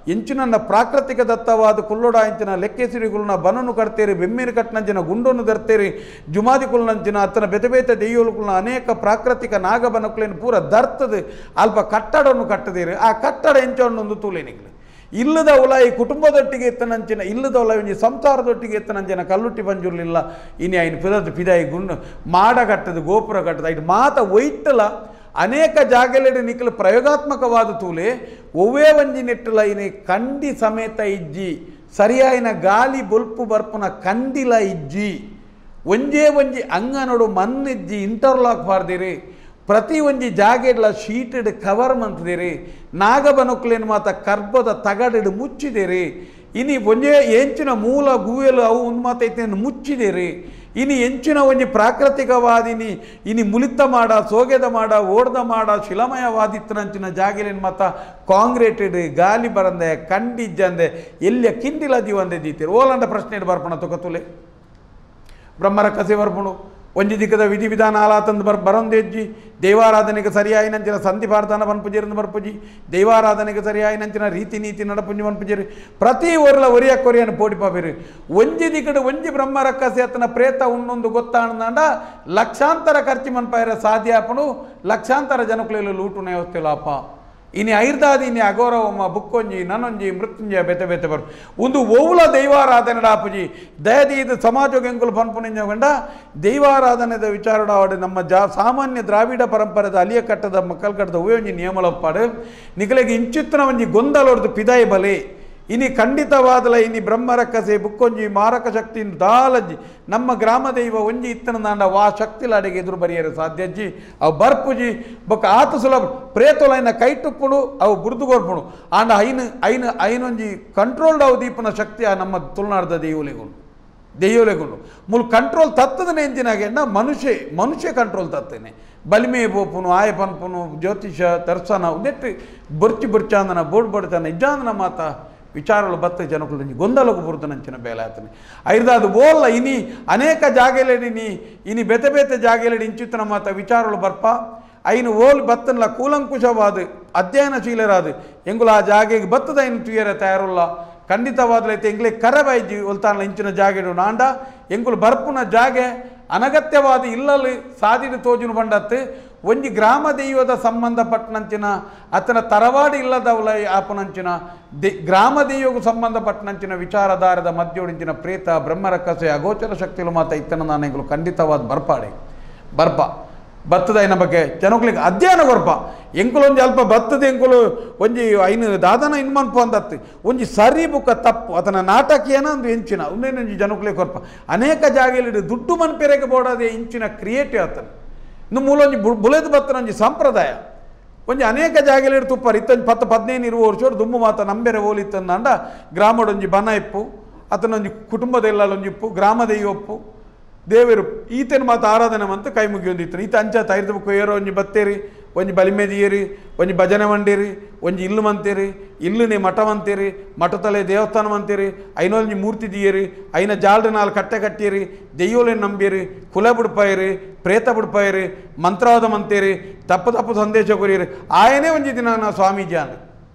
ಎಂಚಿನ ಪ್ರಾಕೃತಿಕ ದತ್ತವಾದ ಕುಲ್ಲೊಡ ಅಂಚಿನ ಲೆಕ್ಕೆಸಿರಿಗುಲ್ನ ಬನನು ಕಟ್ತೇರಿ ಬೆಮ್ಮಿರಿ ಕಟ್ನಂಚಿನ ಗುಂಡನ್ನು ದರ್ತೇರಿ ಜುಮಾದಿ ಕುಲ್ನಂಚಿನ ಅತ್ತನ ಬೆತೆ ದೆಯ್ಯೋಲುಕುಲ್ನ ಅನೇಕ ಪ್ರಾಕೃತಿಕ ನಾಗಬನಕುಲೇನು ಪೂರ ದರ್ತದ ಅಲ್ಪ ಕಟ್ಟಡವನ್ನು ಕಟ್ಟದೇರಿ ಆ ಕಟ್ಟಡ ಎಂಚೊಂದೊಂದು ತೂಲೇನಿಗಳು ಇಲ್ಲದ ಉಲ ಈ ಕುಟುಂಬದೊಟ್ಟಿಗೆ ಎತ್ತನಂಚಿನ ಇಲ್ಲದ ಉಲ ಒಂಜಿ ಸಂಸಾರದೊಟ್ಟಿಗೆ ಎತ್ತನಂಚಿನ ಕಲ್ಲುಟ್ಟಿ ಬಂಜುರ್ಲಿಲ್ಲ ಇನ್ನು ಐನು ಪಿದಾಯಿ ಗುಂಡು ಮಾಡ ಕಟ್ಟದು ಗೋಪುರ ಕಟ್ಟದ ಐದು ಮಾತ ಒಯ್ಟಲ ಅನೇಕ ಜಾಗಲೆಡೆ ನಿಖಲು ಪ್ರಯೋಗಾತ್ಮಕವಾದ ತೂಲೆ ಒವ್ವೇ ಒಂಜಿ ನೆಟ್ಟಲ ಇನಿ ಕಂಡಿ ಸಮೇತ ಇಜ್ಜಿ ಸರಿಯಾಯಿನ ಗಾಲಿ ಬೊಲ್ಪು ಬರ್ಪುನ ಕಂಡಿಲ ಇಜ್ಜಿ ಒಂಜೇ ಒಂಜಿ ಅಂಗನೋಡು ಮಣ್ಣಿಜ್ಜಿ ಇಂಟರ್ಲಾಕ್ ಬಾರ್ದಿರಿ ಪ್ರತಿ ಒಂಜಿ ಜಾಗೆಡ್ಲ ಶೀಟೆಡ್ ಕವರ್ ಮಂತಿದೇರಿ ನಾಗಬನಕುಲೇನು ಮಾತ ಕರ್ಬದ ತಗಡೆಡು ಮುಚ್ಚಿದೇರಿ ಇನಿ ಒಂಜೇ ಎಂಚಿನ ಮೂಲ ಗುವೆಲು ಅವು ಉನ್ಮಾತ ಐತೆ ಮುಚ್ಚಿದೇರಿ ಇನಿ ಎಂಚಿನ ಒಂಜಿ ಪ್ರಾಕೃತಿಕವಾದಿನಿ ಇನಿ ಮುಲಿತ ಮಾಡ ಸೋಗೆದ ಮಾಡ ಓಡ್ದ ಮಾಡ ಶಿಲಮಯವಾದಿತ್ತನಂಚಿನ ಜಾಗೆಲೇನು ಮಾತ ಕಾಂಕ್ರೀಟೆಡ್ ಗಾಲಿ ಬರಂದೆ ಕಂಡಿಜ್ಜಂದೆ ಎಲ್ಲಿಯ ಕಿಂಡಿಲ ಜೀವಂದೆ ದೀತೀರಿ ಓಲಂಡ ಪ್ರಶ್ನೆ ಬರ್ಪಣ ತೊಗೊತುಲೆ ಬ್ರಹ್ಮರಕ್ಕಸೆ ಬರ್ಪುಣು ಒಂಜಿ ದಿಕ್ಕದ ವಿಧಿವಿಧಾನ ಆಲಾತಂದು ಬರಂದೆಜ್ಜಿ ದೈವಾರಾಧನೆಗೆ ಸರಿಯಾಯಿನಂಚಿನ ಸಂಧಿ ಪ್ರಾರ್ಥನ ಪನ್ಪುಜಿರಂದು ಬರ್ಪುಜಿ ದೈವಾರಾಧನೆಗೆ ಸರಿಯಾಯಿನಂಚಿನ ರೀತಿ ನೀತಿ ನಡಪುಂಜಿ ಪನ್ಪುಜಿರಿ ಪ್ರತಿ ಒರ್ಲ ಒರಿಯ ಕೊರಿಯನ್ನು ಪೋಡಿಪಾಬೇರಿ ಒಂಜಿ ದಿಕ್ಕಡು ಒಂಜಿ ಬ್ರಹ್ಮರಕ್ಕಸೆ ಅತನ ಪ್ರೇತ ಉಣ್ಣೊಂದು ಗೊತ್ತಾಂಡ ಲಕ್ಷಾಂತರ ಖರ್ಚು ಮನ್ಪಾಯಿರ ಸಾಧ್ಯಾಪನು ಲಕ್ಷಾಂತರ ಜನಕುಲೆಲ್ಲ ಲೂಟುನ ವ್ಯವಸ್ಥೆಲಾಪ ಇನಿ ಐರ್ದಾದಿ ಇನಿ ಅಘೋರವಮ್ಮ ಬುಕ್ಕೊಂಜಿ ನನೊಂಜಿ ಮೃತ್ಯುಂಜಯ ಬೆತೆ ಬರು ಒಂದು ಓವುಲ ದೈವಾರಾಧನೆ ಆಪುಜಿ ದಯದಿ ಇದು ಸಮಾಜ ಎಂಕುಲು ಪನ್ಪುನಿಂಜಗೊಂಡ ದೈವಾರಾಧನೆದ ವಿಚಾರವಾಡು ನಮ್ಮ ಸಾಮಾನ್ಯ ದ್ರಾವಿಡ ಪರಂಪರೆದ ಅಲಿಯ ಕಟ್ಟದ ಮಕ್ಕಳು ಕಟ್ಟದ ಒಂಜಿ ನಿಯಮಲಪ್ಪಾಡು ನಿಖಲೆಗೆ ಇಂಚಿತ್ತನ ಒಂಜಿ ಗೊಂದಲೊಡ್ದು ಪಿದಾಯಿ ಬಲೆ ಇನಿ ಖಂಡಿತವಾದಲ ಇನಿ ಬ್ರಹ್ಮರಕ್ಕಸೆ ಬುಕ್ಕೊಂಜಿ ಮಾರಕ ಶಕ್ತಿ ದಾಲಜ್ಜಿ ನಮ್ಮ ಗ್ರಾಮ ದೈವ ಒಂಜಿ ಇತ್ತನ ದಾಂಡ ವಾ ಶಕ್ತಿಲ ಅಡೆಗೆ ಎದುರು ಬರಿಯರು ಸಾಧ್ಯಜ್ಜಿ ಅವು ಬರ್ಪುಜಿ ಬೊಕ್ಕ ಆತು ಸುಲಭ ಪ್ರೇತೊಲೈನ ಕೈಟುಪ್ಪುಡು ಅವು ಬುರ್ದುಗೊರ್ಪುಡು ಆಂಡ ಐನೊಂಜಿ ಕಂಟ್ರೋಲ್ಡ್ ಅವು ದೀಪನ ಶಕ್ತಿ ಆ ನಮ್ಮ ತುಳುನಾಡದ ದೆಯ್ಯೋಲೆಗುಂಡು ಮುಲ್ ಕಂಟ್ರೋಲ್ ತತ್ತದನೆ ಎಂಜಿನಾಗೆಂಡ ಮನುಷ್ಯ ಕಂಟ್ರೋಲ್ ತತ್ತೇನೆ ಬಲಿಮೆ ಬೋಪುನು ಆಯ ಪನ್ಪುನು ಜ್ಯೋತಿಷ ದರ್ಶನ ನೆಟ್ಟು ಬೊರ್ಚಾಂದನ ಬೋಡ್ಬಡ್ತಾನ ಇಜ್ಜಾಂದನ ಮಾತ ವಿಚಾರಗಳು ಬತ್ತ ಜನಗಳು ಗೊಂದಲಗು ಬುರ್ದನಂಚಿನ ಬೇಲೆ ಆತನೆ ಐರ್ದಾದು ಬೋಲ್ಲ ಇನಿ ಅನೇಕ ಜಾಗೆಲೆಡಿ ಇನಿ ಬೆತೆ ಜಾಗೆಲೆಡಿ ಇಂಚಿತ್ತನ ಮಾತ ವಿಚಾರಗಳು ಬರ್ಪ ಐನು ಓಲ್ ಬತ್ತನಲ್ಲ ಕೂಲಂಕುಷವಾದ ಅಧ್ಯಯನಶೀಲರಾದ ಎಂಗುಲ ಆ ಜಾಗೆಗೆ ಬತ್ತದ ಐನು ತುಯರ ತಯಾರುಲ್ಲ ಖಂಡಿತವಾದಲೈತೆ ಎಂಗ್ಲೆ ಕರಬೈಜಿ ಒಲ್ತಾನಲ ಇಂಚಿನ ಜಾಗೆಡು ನಾಂಡ ಎಂಗುಲು ಬರ್ಪುನ ಜಾಗೆ ಅನಗತ್ಯವಾದ ಇಲ್ಲಲ್ಲಿ ಸಾದಿಡು ತೋಜುನು ಬಂಡತ್ತು ಒಂಜಿ ಗ್ರಾಮ ದೈವದ ಸಂಬಂಧಪಟ್ಟನಂಚಿನ ಅತನ ತರವಾಡು ಇಲ್ಲದವಲ ಆಪನಂಚಿನ ಗ್ರಾಮ ದೈವಗೂ ಸಂಬಂಧಪಟ್ಟನಂಚಿನ ವಿಚಾರಧಾರದ ಮಧ್ಯೋಡಿಂಚಿನ ಪ್ರೇತ ಬ್ರಹ್ಮರಕ್ಕಸೆ ಅಗೋಚರ ಶಕ್ತಿಲು ಮಾತ ಇತ್ತನ ನಾನೆಗಳು ಖಂಡಿತವಾದ ಬರ್ಪ ಭತ್ತದ ಐನ ಬಗ್ಗೆ ಜನಗಳಿಗೆ ಅಧ್ಯಯನ ಕೊರಪ ಎಂಕುಲೊಂದು ಅಲ್ಪ ಭತ್ತದ ಎಂಕುಲು ಒಂಜಿ ಐನು ದಾದನ ಇನ್ ಮನ್ಪು ಅಂತತ್ತು ಒಂಜಿ ಸರಿ ಬುಕ್ಕ ತಪ್ಪು ಆತನ ನಾಟಕೀಯನ ಒಂದು ಎಂಚಿನ ಒಂದೇನೊಂಜಿ ಜನಗಳಿಗೆ ಕೊರಪ ಅನೇಕ ಜಾಗೆಯಲ್ಲಿ ದುಡ್ಡು ಮನ್ಪೆರೆಗೆ ಬೋಡದೆ ಇಂಚಿನ ಕ್ರಿಯೇಟಿವ್ ಆತನ ಇನ್ನು ಮೂಲೊಂಜಿ ಬುಲೆದು ಬತ್ತನ ಒಂಜಿ ಸಂಪ್ರದಾಯ ಒಂಜಿ ಅನೇಕ ಜಾಗೆಯಲ್ಲಿ ತುಪ್ಪರು ಇತ್ತೊಂದು 10-15 ವರ್ಷ ದುಮ್ಮು ಮಾತ ನಂಬೆರೆ ಓಲಿತ್ತಂದ ಗ್ರಾಮಡೊಂಜಿ ಬನ ಇಪ್ಪು ಆತನೊಂಜಿ ಕುಟುಂಬದ ಒಂಜಿಪ್ಪು ಗ್ರಾಮದ ಒಪ್ಪು ದೇವರು ಈತನ ಮಾತು ಆರಾಧನೆ ಮಂತ ಕೈ ಮುಗಿಯೊಂದಿತ್ತು ಈತ ಅಂಚ ತೈರ್ದ ಬುಕ್ಕು ಏರೋ ಒಂಜಿ ಬತ್ತೇರಿ ಒಂಜಿ ಬಲಿಮೆದಿಯೇರಿ ಒಂಜಿ ಭಜನೆ ಮಂಡೇರಿ ಒಂಜಿ ಇಲ್ಲು ಮಂತೇರಿ ಇಲ್ಲುನೇ ಮಠ ಮಂತೇರಿ ಮಠತಲೆ ದೇವಸ್ಥಾನ ಮಂತೇರಿ ಐನೊಂಜಿ ಮೂರ್ತಿ ದಿಯೇರಿ ಐನ ಜಾಲ್ಡ್ ನಾಲ್ ಕಟ್ಟೆ ಕಟ್ಟಿಯರಿ ದೆಯ್ಯೋಲೇನು ನಂಬೇರಿ ಕುಲ ಬುಡ್ಪಾಯಿರಿ ಪ್ರೇತ ಬುಡ್ಪಾಯಿರಿ ಮಂತ್ರವಾದ ಮಂತೇರಿ ತಪ್ಪು ಸಂದೇಶ ಕೊರಿಯರಿ ಆಯನೇ ಒಂಜಿ ದಿನ ನಾ ಸ್ವಾಮೀಜಿ ಅಂದ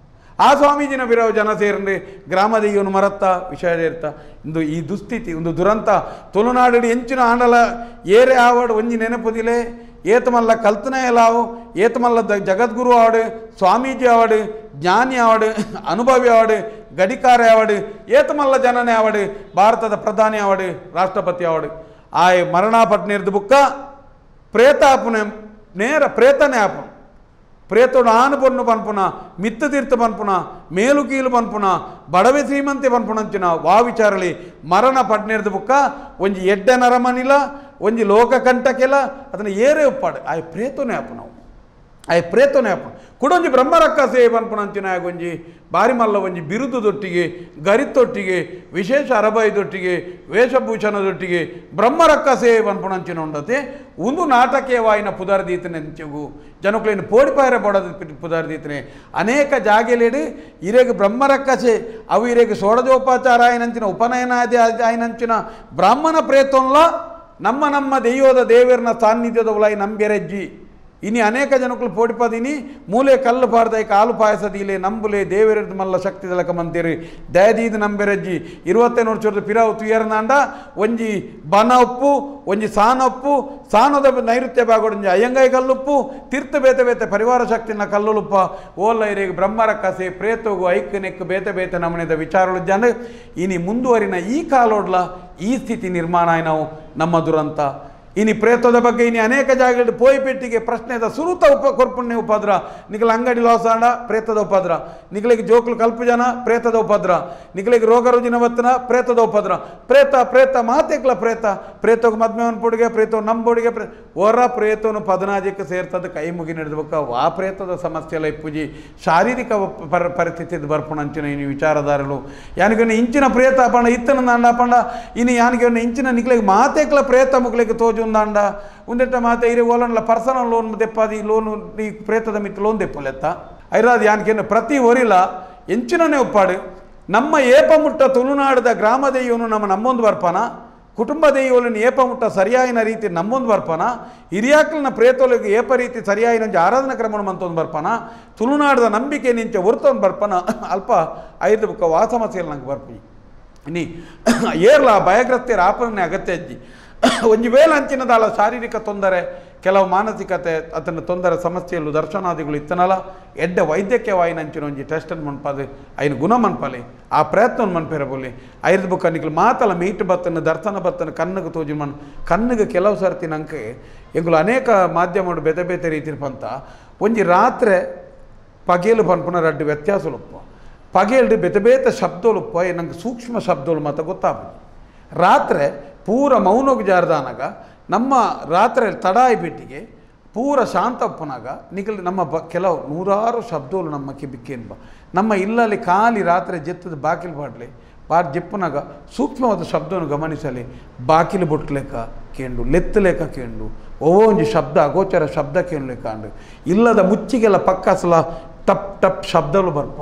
ಆ ಸ್ವಾಮೀಜಿನ ಬಿರವು ಜನ ಸೇರಂದ್ರೆ ಗ್ರಾಮದ ಇವನು ಮರತ್ತ ವಿಷಯ ಇರ್ತ ಇಂದು ಈ ದುಸ್ಥಿತಿ ಒಂದು ದುರಂತ ತುಳುನಾಡು ಎಂಚಿನ ಆಂಡಲ ಏರೆ ಆವಡು ಒಂಜಿ ನೆನಪುದಿಲೆ ಏತಮಲ್ಲ ಕಲ್ತನೆ ಎಲ್ಲಾವು ಏತಮಲ್ಲ ಜಗದ್ಗುರು ಆವಡು ಸ್ವಾಮೀಜಿ ಆವಡು ಜ್ಞಾನಿ ಆವಡು ಅನುಭವಿ ಆವಡು ಗಡಿಕಾರ ಆವಡು ಏತಮಲ್ಲ ಜನನೇ ಆವಡು ಭಾರತದ ಪ್ರಧಾನಿ ಆವಡು ರಾಷ್ಟ್ರಪತಿ ಆವಡು ಆಯ್ ಮರಣಾಪಟ್ನಿರ್ದು ಬುಕ್ಕ ಪ್ರೇತಾಪುನೆ ನೇರ ಪ್ರೇತನೇ ಆಪು ಪ್ರೇತೋಡು ಆನು ಪೊನ್ನು ಪನ್ಪುನ ಮಿತ್ತು ತೀರ್ಥ ಪನ್ಪುನ ಮೇಲು ಕೀಲು ಪನ್ಪುನ ಬಡವೆ ಶ್ರೀಮಂತಿ ಪನ್ಪುನಂಚಿನ ವಾ ವಿಚಾರಲಿ ಮರಣ ಪಡ್ನೇರ್ದು ಬುಕ್ಕ ಒಂಜಿ ಎಡ್ಡ ನರಮನಿಲ ಒಂಜಿ ಲೋಕಕಂಟಕೆಲ ಅದನ್ನು ಏರೇ ಉಪ್ಪಾಡು ಆಯ್ ಪ್ರೇತೋನೇ ಆಪು ನಾವು ಆಯ್ ಪ್ರೇತೋನೇ ಆಪು ಕುಡೊಂಜಿ ಬ್ರಹ್ಮರಕ್ಕಸೆ ಪನ್ಪುನಂಚಿನ ಒಂಜಿ ಬಾರಿ ಮಲ್ಲ ಒಂಜಿ ಬಿರುದುದೊಟ್ಟಿಗೆ ಗರಿತೊಟ್ಟಿಗೆ ವಿಶೇಷ ಅರಬೈದೊಟ್ಟಿಗೆ ವೇಷಭೂಷಣದೊಟ್ಟಿಗೆ ಬ್ರಹ್ಮರಕ್ಕಸೆ ಪನ್ಪುನಂಚಿನ ಉಂಡತೆ ಒಂದು ನಾಟಕೀಯವಾಯಿನ ಪುದರ್ದೀತನೆಂಚಗು ಜನಕ್ಲೇನು ಪೋಡಿಪಾಯರ ಬೋಡದ ಪುದರ್ದೀತನೆ ಅನೇಕ ಜಾಗೆಲೇಡು ಇರೇಗ ಬ್ರಹ್ಮರಕ್ಕಸೆ ಅವು ಇರೇಗ ಷೋಡಜೋಪಚಾರ ಆಯ್ನಂಚಿನ ಉಪನಯನಾದಿ ಆಯ್ನಂಚಿನ ಬ್ರಾಹ್ಮಣ ಪ್ರೇತೋನ್ಲ ನಮ್ಮ ದೆಯ್ಯೋದ ದೇವರನ ಸಾನ್ನಿಧ್ಯದ ಉಲಾಯಿ ನಂಬೆರೆಜ್ಜಿ ಇನಿ ಅನೇಕ ಜನಕ್ಕಳು ಪೋಡಿಪದಿನಿ ಮೂಲೆ ಕಲ್ಲು ಪಾರ್ದೈ ಕಾಲು ಪಾಯಸದಿಲೆ ನಂಬುಲೆ ದೇವರದ್ದು ಮಲ್ಲ ಶಕ್ತಿ ದಲಕ ಮಂತೇರಿ ದಯದೀದು ನಂಬೆರಜ್ಜಿ 25 ವರ್ಷದ ಪಿರಾವು ತುಯರ್ನಾಂಡ ಒಂಜಿ ಬನ ಉಪ್ಪು ಒಂಜಿ ಸಾನ ಉಪ್ಪು ಸಾನದ ನೈಋತ್ಯ ಭಾಗಡೊಂಜಿ ಅಯ್ಯಂಗಾಯಿ ಕಲ್ಲುಪ್ಪು ತೀರ್ಥ ಬೇತೆ ಬೇತೆ ಪರಿವಾರ ಶಕ್ತಿನ ಕಲ್ಲುಲುಪ್ಪ ಓಲ್ಲ ಇರೇಗ ಬ್ರಹ್ಮರಕ್ಕಸೆ ಪ್ರೇತೋಗು ಐಕ್ಕು ನೆಕ್ಕು ಬೇತೆ ಬೇತೆ ನಮನೆದ ವಿಚಾರಗಳು ಜನ ಇನಿ ಮುಂದುವರಿನ ಈ ಕಾಲೋಡ್ಲ ಈ ಸ್ಥಿತಿ ನಿರ್ಮಾಣ ನಾವು ನಮ್ಮ ದುರಂತ ಇನಿ ಪ್ರೇತದ ಬಗ್ಗೆ ಇನಿ ಅನೇಕ ಜಾಗಗಳಲ್ಲಿ ಪೋಯಿ ಪೆಟ್ಟಿಗೆ ಪ್ರಶ್ನೆದ ಸುರುತ ಕೊರ್ಪುಣ್ಯ ಉಪದ್ರ ನಿಗಲ ಅಂಗಡಿ ಲಾಸ್ ಆಂಡ ಪ್ರೇತದ ಉಪದ್ರ ನಿಗಲಿಗೆ ಜೋಕುಲು ಕಲ್ಪು ಜನ ಪ್ರೇತದ ಉಪದ್ರ ನಿಗಲಿಗೆ ರೋಗ ರುಜಿನ ವತ್ತನ ಪ್ರೇತದ ಉಪದ್ರ ಪ್ರೇತ ಮಾತೆಕ್ಲ ಪ್ರೇತೋಗ ಮದ್ಮೆವನ್ ಪುಡಿಗೆ ಪ್ರೇತೋ ನಂಬೋಡಿಗೆ ಹೊರ ಪ್ರೇತೋನು ಪದನಾಜಕ್ಕೆ ಸೇರ್ತದ ಕೈ ಮುಗಿ ನಡೆದಬೇಕ ಆ ಪ್ರೇತದ ಸಮಸ್ಯೆ ಎಲ್ಲ ಇಪ್ಪುಜಿ ಶಾರೀರಿಕ ಪರಿಸ್ಥಿತಿ ಬರ್ಪುಣಂಚಿನ ಇನಿ ವಿಚಾರದಾರರು ಯಾನಿಗೆ ಇಂಚಿನ ಪ್ರೇತ ಅಪಂಡ ಇತ್ತನ ಅಂಡ ಅಪಂಡ ಇನಿ ಯಾನಿಗೆ ಇಂಚಿನ ನಿಗಲಿಗೆ ಮಾತೆಕ್ಲ ಪ್ರೇತ ಮುಗ್ಲಿಕ್ಕೆ ತೋಜು ఉందండ ఉందట మాత ఇరే ఓలన్ల పర్సనల్ లోన్ దెప్పది లోన్ ఈ ప్రేతದ ಮಿತ್ ಲೋನ್ ದೆಪ್ಪಲೆತ್ತ ಐರಾದ ಯಾನ್ಕೇನು ಪ್ರತಿ ಒರಿಲ ಎಂಚಿನನೇ ಉಪ್ಪಾಡು ನಮ್ಮ ಏಪಮುಟ್ಟ ತುಳುನಾಡದ ಗ್ರಾಮ ದೆಯ್ಯೋನು ನಮ್ಮೊಂದು ಬರ್ಪನ ಕುಟುಂಬ ದೆಯ್ಯೋಲನ್ನು ಏಪಮುಟ್ಟ ಸರಿಯಾಯಿನ ರೀತಿ ನಮ್ಮೊಂದು ಬರ್ಪನ ಹಿರಿಯಾಕಲಿನ ಪ್ರೇತೋಲಿಗೆ ಏಪ ರೀತಿ ಸರಿಯಾಯಿನ ಆರಾಧನಾ ಕ್ರಮವನ್ನು ಮಂತೊಂದು ಬರ್ಪನ ತುಳುನಾಡದ ನಂಬಿಕೆ ನಿಂಚೆ ಹೊರ್ತೊಂದು ಬರ್ಪನ ಅಲ್ಪ 5 ಬುಕ್ಕ ವಾ ಸಮಸ್ಯೆಯಲ್ಲಿ ನಂಗೆ ಬರ್ಪಿ ನೀ ಏರ್ಲ ಭಯಗ್ರಸ್ತರ ಆಪರಣೆ ಅಗತ್ಯ ಅಜ್ಜಿ ಒಂಜಿ ವೇಳೆ ಅಂಚಿನದಾಲ ಶಾರೀರಿಕ ತೊಂದರೆ ಕೆಲವು ಮಾನಸಿಕತೆ ಅದನ್ನು ತೊಂದರೆ ಸಮಸ್ಯೆಯಲ್ಲೂ ದರ್ಶನಾದಿಗಳು ಇತ್ತನಲ್ಲ ಎಡ್ಡೆ ವೈದ್ಯಕೀಯವಾಯಿನ ಅಂಚಿನ ಒಂಜಿ ಟೆಸ್ಟ್ ಮನ್ಪದು ಐನ ಗುಣ ಮನ್ಪಲಿ ಆ ಪ್ರಯತ್ನ ಮನ್ಪೆರಬಲ್ಲಿ 5 ಬುಕ್ಕ ನಿಕ್ಲು ಮಾತಲ್ಲ ಮೀಟ್ ಬತ್ತನ ದರ್ಶನ ಬತ್ತನ ಕಣ್ಣಿಗೆ ತೋಜಿ ಕಣ್ಣಿಗೆ ಕೆಲವು ಸರ್ತಿ ನಂಗೆ ಎಂಗುಲು ಅನೇಕ ಮಾಧ್ಯಮಗಳು ಬೇತೆ ಬೇತೆ ರೀತಿ ಪಂತ ಒಂಜಿ ರಾತ್ರಿ ಪಗೇಲು ಪನ್ಪುನ ರಡ್ಡು ವ್ಯತ್ಯಾಸಲುಪ್ಪ ಪಗೇಲ್ಡು ಬೇತೆ ಬೇತೆ ಶಬ್ದಲುಪ್ಪ ನಂಗೆ ಸೂಕ್ಷ್ಮ ಶಬ್ದಗಳು ಮಾತ ಗೊತ್ತಾಗ್ಬೋದು ರಾತ್ರಿ ಪೂರ ಮೌನೋಗಿ ಜಾರದಾನಾಗ ನಮ್ಮ ರಾತ್ರಿ ತಡಾಯಿ ಬಿಟ್ಟಿಗೆ ಪೂರ ಶಾಂತಪ್ಪನಾಗ ನಿಗಲಿ ನಮ್ಮ ಕೆಲವು 100 ಶಬ್ದಗಳು ನಮ್ಮ ಕಿಬಿಕ್ಕೇನು ನಮ್ಮ ಇಲ್ಲಲ್ಲಿ ಖಾಲಿ ರಾತ್ರಿ ಜೆತ್ತದ ಬಾಕಿಲು ಬಾಡ್ ಜೆಪ್ಪನಾಗ ಸೂಕ್ಷ್ಮವಾದ ಶಬ್ದವನ್ನು ಗಮನಿಸಲಿ ಬಾಕಿಲು ಬುಟ್ಲೆಕ್ಕ ಕೇಂಡು ಲೆತ್ತಲೇಕ ಕೇಂಡು ಒಂಜಿ ಶಬ್ದ ಅಗೋಚರ ಶಬ್ದ ಕೇಳಲೇಕಾಂಡು ಇಲ್ಲದ ಮುಚ್ಚಿಗೆಲ್ಲ ಪಕ್ಕಸಲ ಟಪ್ ಟಪ್ ಶಬ್ದಗಳು ಬರ್ಪ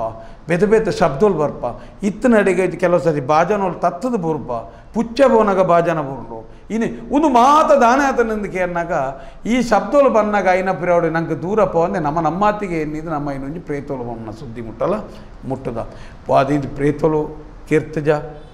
ಬೇತೆ ಬೇತೆ ಶಬ್ದಗಳು ಬರ್ಪ ಇತ್ತನಡೆಗೆ ಕೆಲವು ಸರಿ ಬಾಜನೋಳು ತತ್ತದ ಬುರ್ಪ ಪುಚ್ಚ ಬೋನಾಗ ಬಾಜನ ಬುರ್ರು ಇನ್ನು ಒಂದು ಮಾತ ದಾನೆ ಆತನಂದಕ್ಕೆ ಅನ್ನಾಗ ಈ ಶಬ್ದಗಳು ಬಂದಾಗ ಐನ ಪಿರವಡೆ ನಂಗೆ ದೂರ ಪೋಂದೆ ನಮ್ಮತ್ತಿಗೆ ಏನಿದು ನಮ್ಮ ಇನ್ನೊಂದು ಪ್ರೇತೋಲು ಬೊಮ್ಮನ ಸುದ್ದಿ ಮುಟ್ಟಲ್ಲ ಮುಟ್ಟದ ವಾದಿದ್ದು ಪ್ರೇತೋಲು ಕೀರ್ತಜ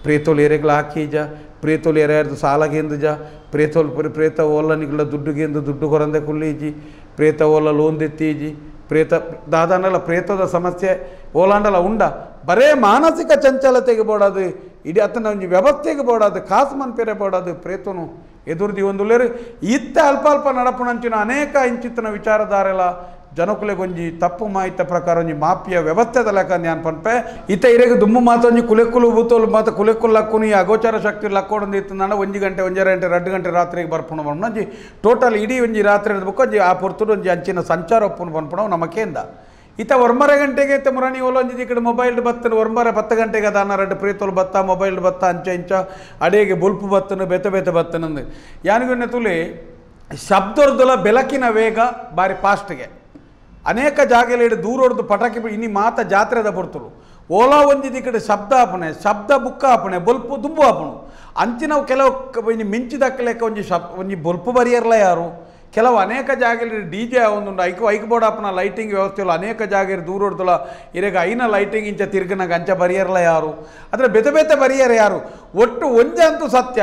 ಪ್ರೇತೋಲು ಎರೆಗಳ ಹಾಕೀಜ ಪ್ರೇತೋಲು ಎರೆಯರ್ದು ಸಾಲಗೇಂದುಜ ಪ್ರೇತೋಲು ಪ್ರೇತ ಓಲನಿಗಳ ದುಡ್ಡುಗೇಂದು ದುಡ್ಡು ಕೊರಂದೆ ಕುಲ್ಲೀಜಿ ಪ್ರೇತ ಓಲ ಲೋನ್ ದೆತ್ತೀಜಿ ಪ್ರೇತ ದಾದಾನೆಲ್ಲ ಪ್ರೇತದ ಸಮಸ್ಯೆ ಓಲಾಂಡಲ ಉಂಡ ಬರೇ ಮಾನಸಿಕ ಚಂಚಲತೆಗೆ ಬೋಡೋದು ಇಡೀ ಅತನ ಒಂಜಿ ವ್ಯವಸ್ಥೆಗೆ ಬೋಡೋದು ಕಾಸು ಮನ್ಪೇರೆ ಬೋಡೋದು ಪ್ರೇತನು ಎದುರ್ದಿ ಒಂದು ಲೇರು ಇತ್ತ ಅಲ್ಪ ಅಲ್ಪ ನಡಪುನಂಚಿನ ಅನೇಕ ಇಂಚಿತ್ತಿನ ವಿಚಾರಧಾರೆಲ ಜನಕುಲೆಗೊಂಜಿ ತಪ್ಪು ಮಾಹಿತಿ ಪ್ರಕಾರ ಒಂಜಿ ಮಾಫಿಯಾ ವ್ಯವಸ್ಥೆದ ಲೆಕ್ಕ ನ್ಯಾನ್ ಪನ್ಪೆ ಇತ್ತ ಇರೆಗೆ ದುಮ್ಮು ಮಾತೊಂಜಿ ಕುಲೆಕ್ಕುಲು ಬೂತೋಲು ಮಾತ ಕುಲೆಕ್ಕುಲು ಲಕ್ಕುನು ಈ ಅಗೋಚರ ಶಕ್ತಿ ಲಕ್ಕೋಡೊಂದು ಇತ್ತು ನಾನು 1 ಗಂಟೆ 1.5 ಗಂಟೆ 2 ಗಂಟೆ ರಾತ್ರಿಗೆ ಬರ್ಪುಣ ಬಂಜಿ ಟೋಟಲ್ ಇಡೀ ಒಂಜಿ ರಾತ್ರಿ ಹಿಡಿದ್ಬೇಕು ಒಂಜಿ ಆ ಪೊರ್ತುಡು ಒಂಜಿ ಅಂಚಿನ ಸಂಚಾರ ಒಪ್ಪುನು ಬಂದ್ಪುಣ ನಮಕೇಂದ ಇತ್ತ 1:30 ಗಂಟೆಗೆ ಇತ್ತ ಮುರಾಣಿ ಓಲೊಂಜಿ ಈ ಕಡೆ ಮೊಬೈಲ್ ಬತ್ತನು 10 ಗಂಟೆಗೆ ಅದ 12 ಪ್ರೀತೋಲು ಬತ್ತ ಮೊಬೈಲ್ ಬತ್ತ ಅಂಚ ಇಂಚ ಅಡೆಗೆ ಬುಲ್ಪು ಬತ್ತನು ಬೆತೆ ಬೆತೆ ಬತ್ತನಂದು ಯಾನಿಗೊನ್ನೆ ತುಲಿ ಶಬ್ದೊರ್ದಲ ಬೆಳಕಿನ ವೇಗ ಬಾರಿ ಫಾಸ್ಟ್ಗೆ ಅನೇಕ ಜಾಗೆಯಲ್ಲಿ ದೂರೊಡ್ದು ಪಟಾಕಿ ಇನ್ನಿ ಮಾತ ಜಾತ್ರೆದ ಬರ್ತರು ಓಲಾ ಒಂದಿದ ಈ ಕಡೆ ಶಬ್ದ ಆಪಣೆ ಶಬ್ದ ಬುಕ್ಕ ಆಪಣೆ ಬೊಲ್ಪು ದುಂಬು ಆಪಣು ಅಂಚಿನವು ಕೆಲವು ಮಿಂಚಿದಕ್ಕ ಲೆಕ್ಕ ಒಂಜಿ ಬೊಲ್ಪು ಬರಿಯರ್ಲ ಯಾರು ಕೆಲವು ಅನೇಕ ಜಾಗೆಯಲ್ಲಿ ಡಿ ಜೆ ಒಂದು ಐಕ್ ಬೋರ್ಡ್ ಆಪನ ಲೈಟಿಂಗ್ ವ್ಯವಸ್ಥೆಯಲ್ಲಿ ಅನೇಕ ಜಾಗೆಯಲ್ಲಿ ದೂರ ಹೊಡ್ದಲ್ಲ ಇರೆಗ ಐನ ಲೈಟಿಂಗ್ ಇಂಚ ತಿರ್ಗನಾಗ ಅಂಚ ಬರಿಯರ್ಲ ಯಾರು ಅದರ ಬೆತೆ ಬೆತೆ ಬರಿಯರ ಯಾರು ಒಟ್ಟು ಒಂಜೆ ಅಂತೂ ಸತ್ಯ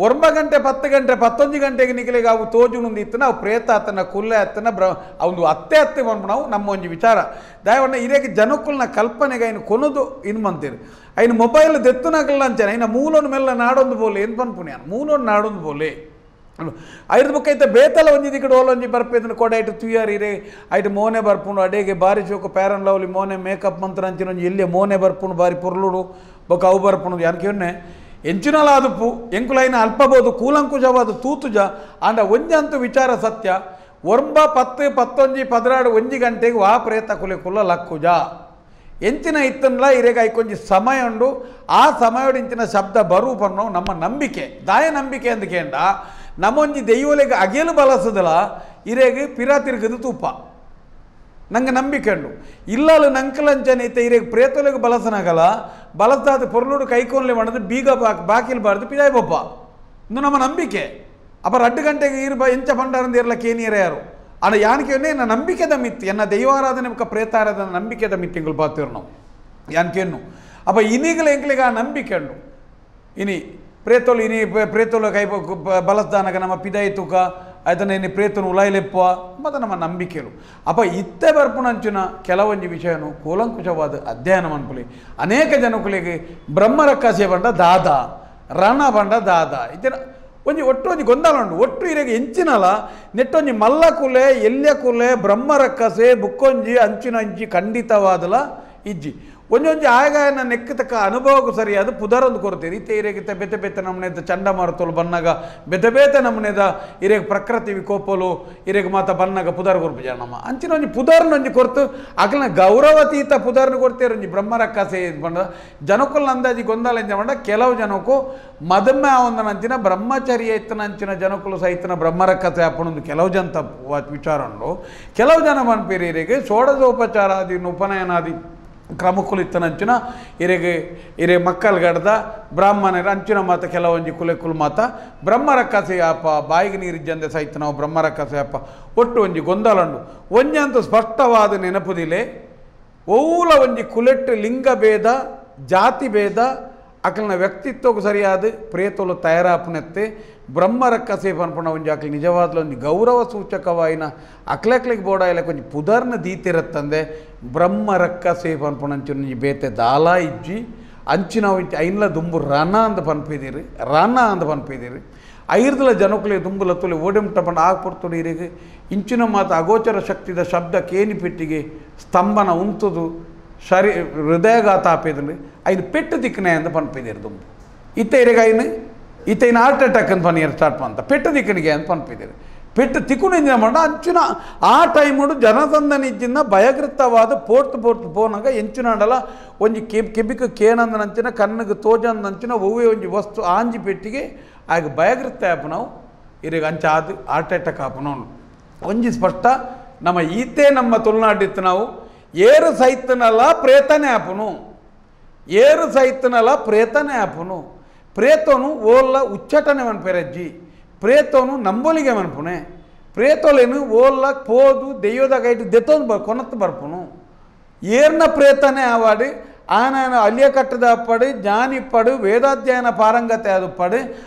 9 ಗಂಟೆ 10 ಗಂಟೆ 11 ಗಂಟೆಗೆ ನಿಖಲಿಗೆ ಅವು ತೋಜುನುಂದು ಇತ್ತು ನಾವು ಪ್ರೇತ ಅತ್ತನ ಕುಲ್ಲೆ ಅತ್ತನ ಅವನು ಅತ್ತೆ ಬಂದ್ಬಿಟ್ಟು ನಾವು ನಮ್ಮ ಒಂದು ವಿಚಾರ ದಯವನ್ನ ಇರೆಗೆ ಜನಕ್ಕುಲ್ನ ಕಲ್ಪನೆಗೆ ಐನು ಕೊನದು ಇನ್ನು ಬಂತೀರಿ ಐನು ಮೊಬೈಲ್ ದೆತ್ತುನಾಗಲ್ಲ ಅಂಚನೆ ಐನ ಮೂಲೊಂದು ಮೆಲ್ಲ ನಾಡೊಂದು ಬೋಲೆ ಏನು ಪನ್ಪುಣ್ಯ ಮೂಲೊಂದು ನಾಡೊಂದು ಬೋಲೆ ಐದು ಬುಕ್ ಐತೆ ಬೇತಲ್ಲ ಒಂಜಿ ಕಡೆ ಓಲೊಂಜಿ ಬರ್ಪೇದನ್ನು ಕೊಡ ಐಟು ತುಯ್ಯಾರಿ ಇರೇ ಐಟು ಮೋನೆ ಬರ್ಪುಂಡು ಅಡೆಗೆ ಬಾರಿ ಚೋಕು ಪ್ಯಾರನ್ ಲವ್ಲಿ ಮೋನೆ ಮೇಕಪ್ ಮಂತ್ರ ಅಂಚಿನೊಂಜಿ ಎಲ್ಲಿ ಮೋನೆ ಬರ್ಪುಂಡು ಬಾರಿ ಪುರ್ಲುಡು ಬೊಕ್ಕ ಅವು ಬರ್ಪುಂಡು ಯಾಕೆ ಎಂಚಿನಲ ಅದುಪು ಎಂಕುಲೈನ ಅಲ್ಪಬೋದು ಕೂಲಂಕುಜವಾದ ತೂತುಜ ಅಂಡ ಒಂಜಂತೂ ವಿಚಾರ ಸತ್ಯ 9, 10, 11, 16 1 ಗಂಟೆಗೆ ವಾ ಪ್ರೇತ ಕುಲೆ ಲಕ್ಕುಜ ಎಂಚಿನ ಇತ್ತನ್ಲ ಇರೆಗ ಐಕೊಂಜಿ ಸಮಯ ಉಂಡು ಆ ಸಮಯದ ಇಂಚಿನ ಶಬ್ದ ಬರು ಪನ್ನೋ ನಮ್ಮ ನಂಬಿಕೆ ದಾಯ ನಂಬಿಕೆ ಅಂದ್ಕೇಂಡ ನಮ್ಮೊಂಜಿ ದೈವಲೆಗೆ ಅಗೆಲು ಬಲಸದಲ ಇರೆಗೆ ಪಿರ ತಿರುಗದು ತೂಪ ನಂಗೆ ನಂಬಿಕೆ ಉಂಡು ಇಲ್ಲಲು ನಂಕಲಂಚನೆ ಇತ್ತ ಇರೆಗೆ ಪ್ರೇತೊಲೆಗೆ ಬಲಸನಾಗಲ್ಲ ಬಲಸಾದ ಪೊರ್ಲುಡು ಕೈಕೊನ್ಲೆ ಮಾಡೋದು ಬೀಗ ಬಾಕಿಲ್ಬಾರ್ದು ಪಿದಾಯ್ ಬೊಪ್ಪ ಇನ್ನು ನಮ್ಮ ನಂಬಿಕೆ ಅಪ್ಪ 2 ಗಂಟೆಗೆ ಇರ್ಬ ಎಂಚ ಪಂಡಾರಂದು ಇರಲಕ್ಕೆ ಏನಿಯರ ಯಾರು ಅಣ್ಣ ಯಾನಕ್ಕೆ ಎನ್ನ ನಂಬಿಕೆದ ಮಿತ್ತಿ ಎನ್ನ ದೈವಾರಾಧನೆ ಬೊಕ್ಕ ಪ್ರೇತಾರಾಧನೆ ನಂಬಿಕೆದ ಮಿತ್ತಿಗಳು ಪಾತಿರು ನಾವು ಯಾನಕೇನು ಅಪ್ಪ ಇನ್ನೀಗಲ ಎಂಕ್ಲಿಗೆ ಆ ನಂಬಿಕೆ ಉಂಡು ಇನಿ ಪ್ರೇತೋಲು ಇನಿ ಪ್ರೇತೋಲು ಕೈ ಬಲಸ್ದಾನಗ ನಮ್ಮ ಪಿದಾಯಿ ತೂಕ ಅದನ್ನ ಇನ್ನು ಪ್ರೇತನು ಉಲಾಯ್ಲೆಪ್ಪ ಮತ್ತು ನಮ್ಮ ನಂಬಿಕೆಲು ಅಪ್ಪ ಇತ್ತೆ ಬರ್ಪುಣಂಚಿನ ಕೆಲವೊಂದು ವಿಷಯನು ಕೂಲಂಕುಷವಾದ ಅಧ್ಯಯನ ಮನ್ಪುಲಿ ಅನೇಕ ಜನಕುಲಿಗೆ ಬ್ರಹ್ಮರಕ್ಕಸೆ ಬಂಡ ದಾದ ರಣ ಬಂಡ ದಾದ ಇದರ ಒಂಜಿ ಒಟ್ಟು ಒಂಜಿ ಗೊಂದಲ ಉಂಡು ಒಟ್ಟು ಇರೆಗೆ ಎಂಚಿನಲ ನೆಟ್ಟೊಂಜಿ ಮಲ್ಲ ಕುಲೆ ಎಲ್ಯ ಕುಲೆ ಬ್ರಹ್ಮರಕ್ಕಸೆ ಬುಕ್ಕೊಂಜಿ ಅಂಚಿನ ಅಂಚಿ ಖಂಡಿತವಾದಲ ಇಜ್ಜಿ ಒಂಜೊಂಜಿ ಆಗಾಯನ ನೆಕ್ಕತಕ್ಕ ಅನುಭವಕ್ಕೂ ಸರಿಯಾದ ಪುದರೊಂದು ಕೊಡ್ತೀರಿ ಇತ್ತೆ ಇರೆಗಿತ್ತ ಬೆತೆ ಬೆತೆ ನಮ್ಮನೆದ ಚಂಡಮಾರುತಲು ಬನ್ನಾಗ ಬೆತೆ ಬೇತೆ ನಮ್ಮನೆದ ಇರೆಗೆ ಪ್ರಕೃತಿ ವಿಕೋಪಲು ಇರೆಗೆ ಮಾತ ಬನ್ನಾಗ ಪುದರ್ ಕೊರ್ಪು ನಮ್ಮ ಅಂಚಿನ ಒಂಜಿ ಪುದರ್ನೊಂಜಿ ಕೊರ್ತು ಅಕಲ್ನ ಗೌರವತೀತ ಪುದರ್ನು ಕೊಡ್ತೀರಿ ಒಂಜಿ ಬ್ರಹ್ಮರಕ್ಕಸೆ ಬಂದ ಜನಕ್ಕುಲ್ ಅಂದಾಜಿ ಗೊಂದಲ ಎಂಜ ಬಂಡ ಕೆಲವು ಜನಕ್ಕೂ ಮದಮ್ಮೆ ಆವಂದನಂಚಿನ ಬ್ರಹ್ಮಚರ್ಯ ಇತ್ತನಂಚಿನ ಜನಕ್ಕುಲು ಸಹಿತನ ಬ್ರಹ್ಮರಕ್ಕಸೆ ಹಾಪಣೊಂದು ಕೆಲವು ಜನ ವಿಚಾರ ಉಂಡು ಕೆಲವು ಜನ ಮನ್ಪೀರಿ ಇರೆಗೆ ಷೋಡಶೋಪಚಾರಾದಿ ಉಪನಯನಾದಿ ಕ್ರಮಕ್ಕುಲು ಇತ್ತನಂಚಿನ ಇರೆ ಮಕ್ಕಳು ಗಡ್ದ ಬ್ರಾಹ್ಮಣರ ಅಂಚಿನ ಮಾತ ಕೆಲವೊಂಜಿ ಕುಲೆಕ್ಕುಲು ಮಾತ ಬ್ರಹ್ಮರಕ್ಕಸೆ ಅಪ್ಪ ಬಾಯಿಗೆ ನೀರಿಜ್ಜಂದೆ ಸಹಿತ ನಾವು ಬ್ರಹ್ಮರಕ್ಕಸೆ ಅಪ್ಪ ಒಟ್ಟು ಒಂಜಿ ಗೊಂದಲಂಡು ಒಂಜಂತೂ ಸ್ಪಷ್ಟವಾದ ನೆನಪುದಿಲೆ ಓಲ ಒಂಜಿ ಕುಲೆಟ್ಟು ಲಿಂಗ ಭೇದ ಜಾತಿ ಭೇದ ಅಕಲ್ನ ವ್ಯಕ್ತಿತ್ವಕ್ಕೂ ಸರಿಯಾದ ಪ್ರೇತೋಲು ತಯಾರಾಪನೆತ್ತೆ ಬ್ರಹ್ಮರಕ್ಕಸೆ ಪನ್ಪಣ ಒಂಜಿ ಅಕ್ಲು ನಿಜವಾದ್ಲು ಒಂದು ಗೌರವ ಸೂಚಕವಾಯಿನ ಅಕ್ಲಕ್ಲಿಗೆ ಬೋಡಾಯಿಲ್ಲ ಕೊಂಚ ಪುದರ್ನ ದೀತಿರತ್ತಂದೆ ಬ್ರಹ್ಮರಕ್ಕಸೆ ಪನ್ಪಣಂಚಿ ಬೇತೆ ದಾಲ ಇಜ್ಜಿ ಅಂಚಿನ ಐನ್ಲ ದುಂಬು ರನ ಅಂದ ಪನ್ಪಿದಿರಿ ರನ ಅಂದ ಪನ್ಪಿದಿರಿ ಐರ್ದಲ ಜನಕುಲೆ ದುಂಬುಲ ತುಲಿ ಓಡೆಮುಟ್ಟ ಪಂಡ ಆಗ್ಪಡ್ತು ಇರಿಗೆ ಇಂಚಿನ ಮಾತು ಅಗೋಚರ ಶಕ್ತಿದ ಶಬ್ದ ಕೇನಿ ಪೆಟ್ಟಿಗೆ ಸ್ತಂಭನ ಉಂತುದು ಹೃದಯಘಾತ ಆಪೇದ್ರಿ ಐನು ಪೆಟ್ಟು ದಿಕ್ಕನೆ ಅಂದ ಪನ್ಪಿದಿರಿ ದುಂಬು ಇತ್ತ ಇರೆಗ ಐನು ಹಾರ್ಟ್ ಅಟ್ಯಾಕ್ ಅಂತ ಪನ್ನಿಯರ್ ಸ್ಟಾರ್ಟ್ ಅಂತ ಪೆಟ್ಟು ದಿಕ್ಕನಿಗೆ ಅಂತ ಪನ್ಪಿದಿರಿ ಪೆಟ್ಟು ತಿಕ್ಕುನಿಂದ ಮಾಡ ಅಂಚಿನ ಆ ಟೈಮುಡು ಜನಸಂದನಿಜ್ಜಿನ ಭಯಗೃತವಾದ ಪೋರ್ತು ಪೋನಾಗ ಎಂಚಿನಾಡಲ ಒಂಜಿ ಕೆಬಿಕ ಕೇನಂದನಂಚಿನ ಕಣ್ಣಿಗೆ ತೋಜಂದಂಚಿನ ಒವ್ವೇ ಒಂಜಿ ವಸ್ತು ಆಂಜಿ ಪೆಟ್ಟಿಗೆ ಆಗ ಭಯಗೃತ ಆಪು ನಾವು ಇರಿಗೆ ಅಂಚ ಅದು ಹಾರ್ಟ್ ಅಟ್ಯಾಕ್ ಆಪು ನಾವು ಒಂಜಿ ಸ್ಪಷ್ಟ ನಮ್ಮ ಈತೆ ನಮ್ಮ ತುಳುನಾಡಿತ್ತು ನಾವು ಏರು ಸೈತನಲ್ಲ ಪ್ರೇತನೇ ಆಪುನು ಏರು ಸೈತನಲ್ಲ ಪ್ರೇತನೇ ಆಪುನು ಪ್ರೇತೋನು ಓಲ್ಲ ಉಚ್ಚಟನೆ ಮನ್ಪೆರಜ್ಜಿ ಪ್ರೇತೋನು ನಂಬೋಲಿಗೆ ಮನ್ಪುನೆ ಪ್ರೇತೋಲೇನು ಓಲ್ಲ ಪೋದು ದೆಯ್ಯೋದಾಗ ಐಟು ದೆತ್ತೊಂದು ಕೊನತ್ತು ಬರ್ಪುನು ಏರ್ನ ಪ್ರೇತನೇ ಆವಾಡಿ ಆನ ಅಲ್ಲಿಯ ಕಟ್ಟದ ಪಡು ಜ್ಞಾನಿಪ್ಪಡು ವೇದಾಧ್ಯಯನ ಪಾರಂಗತೆ ಅದು ಪಡು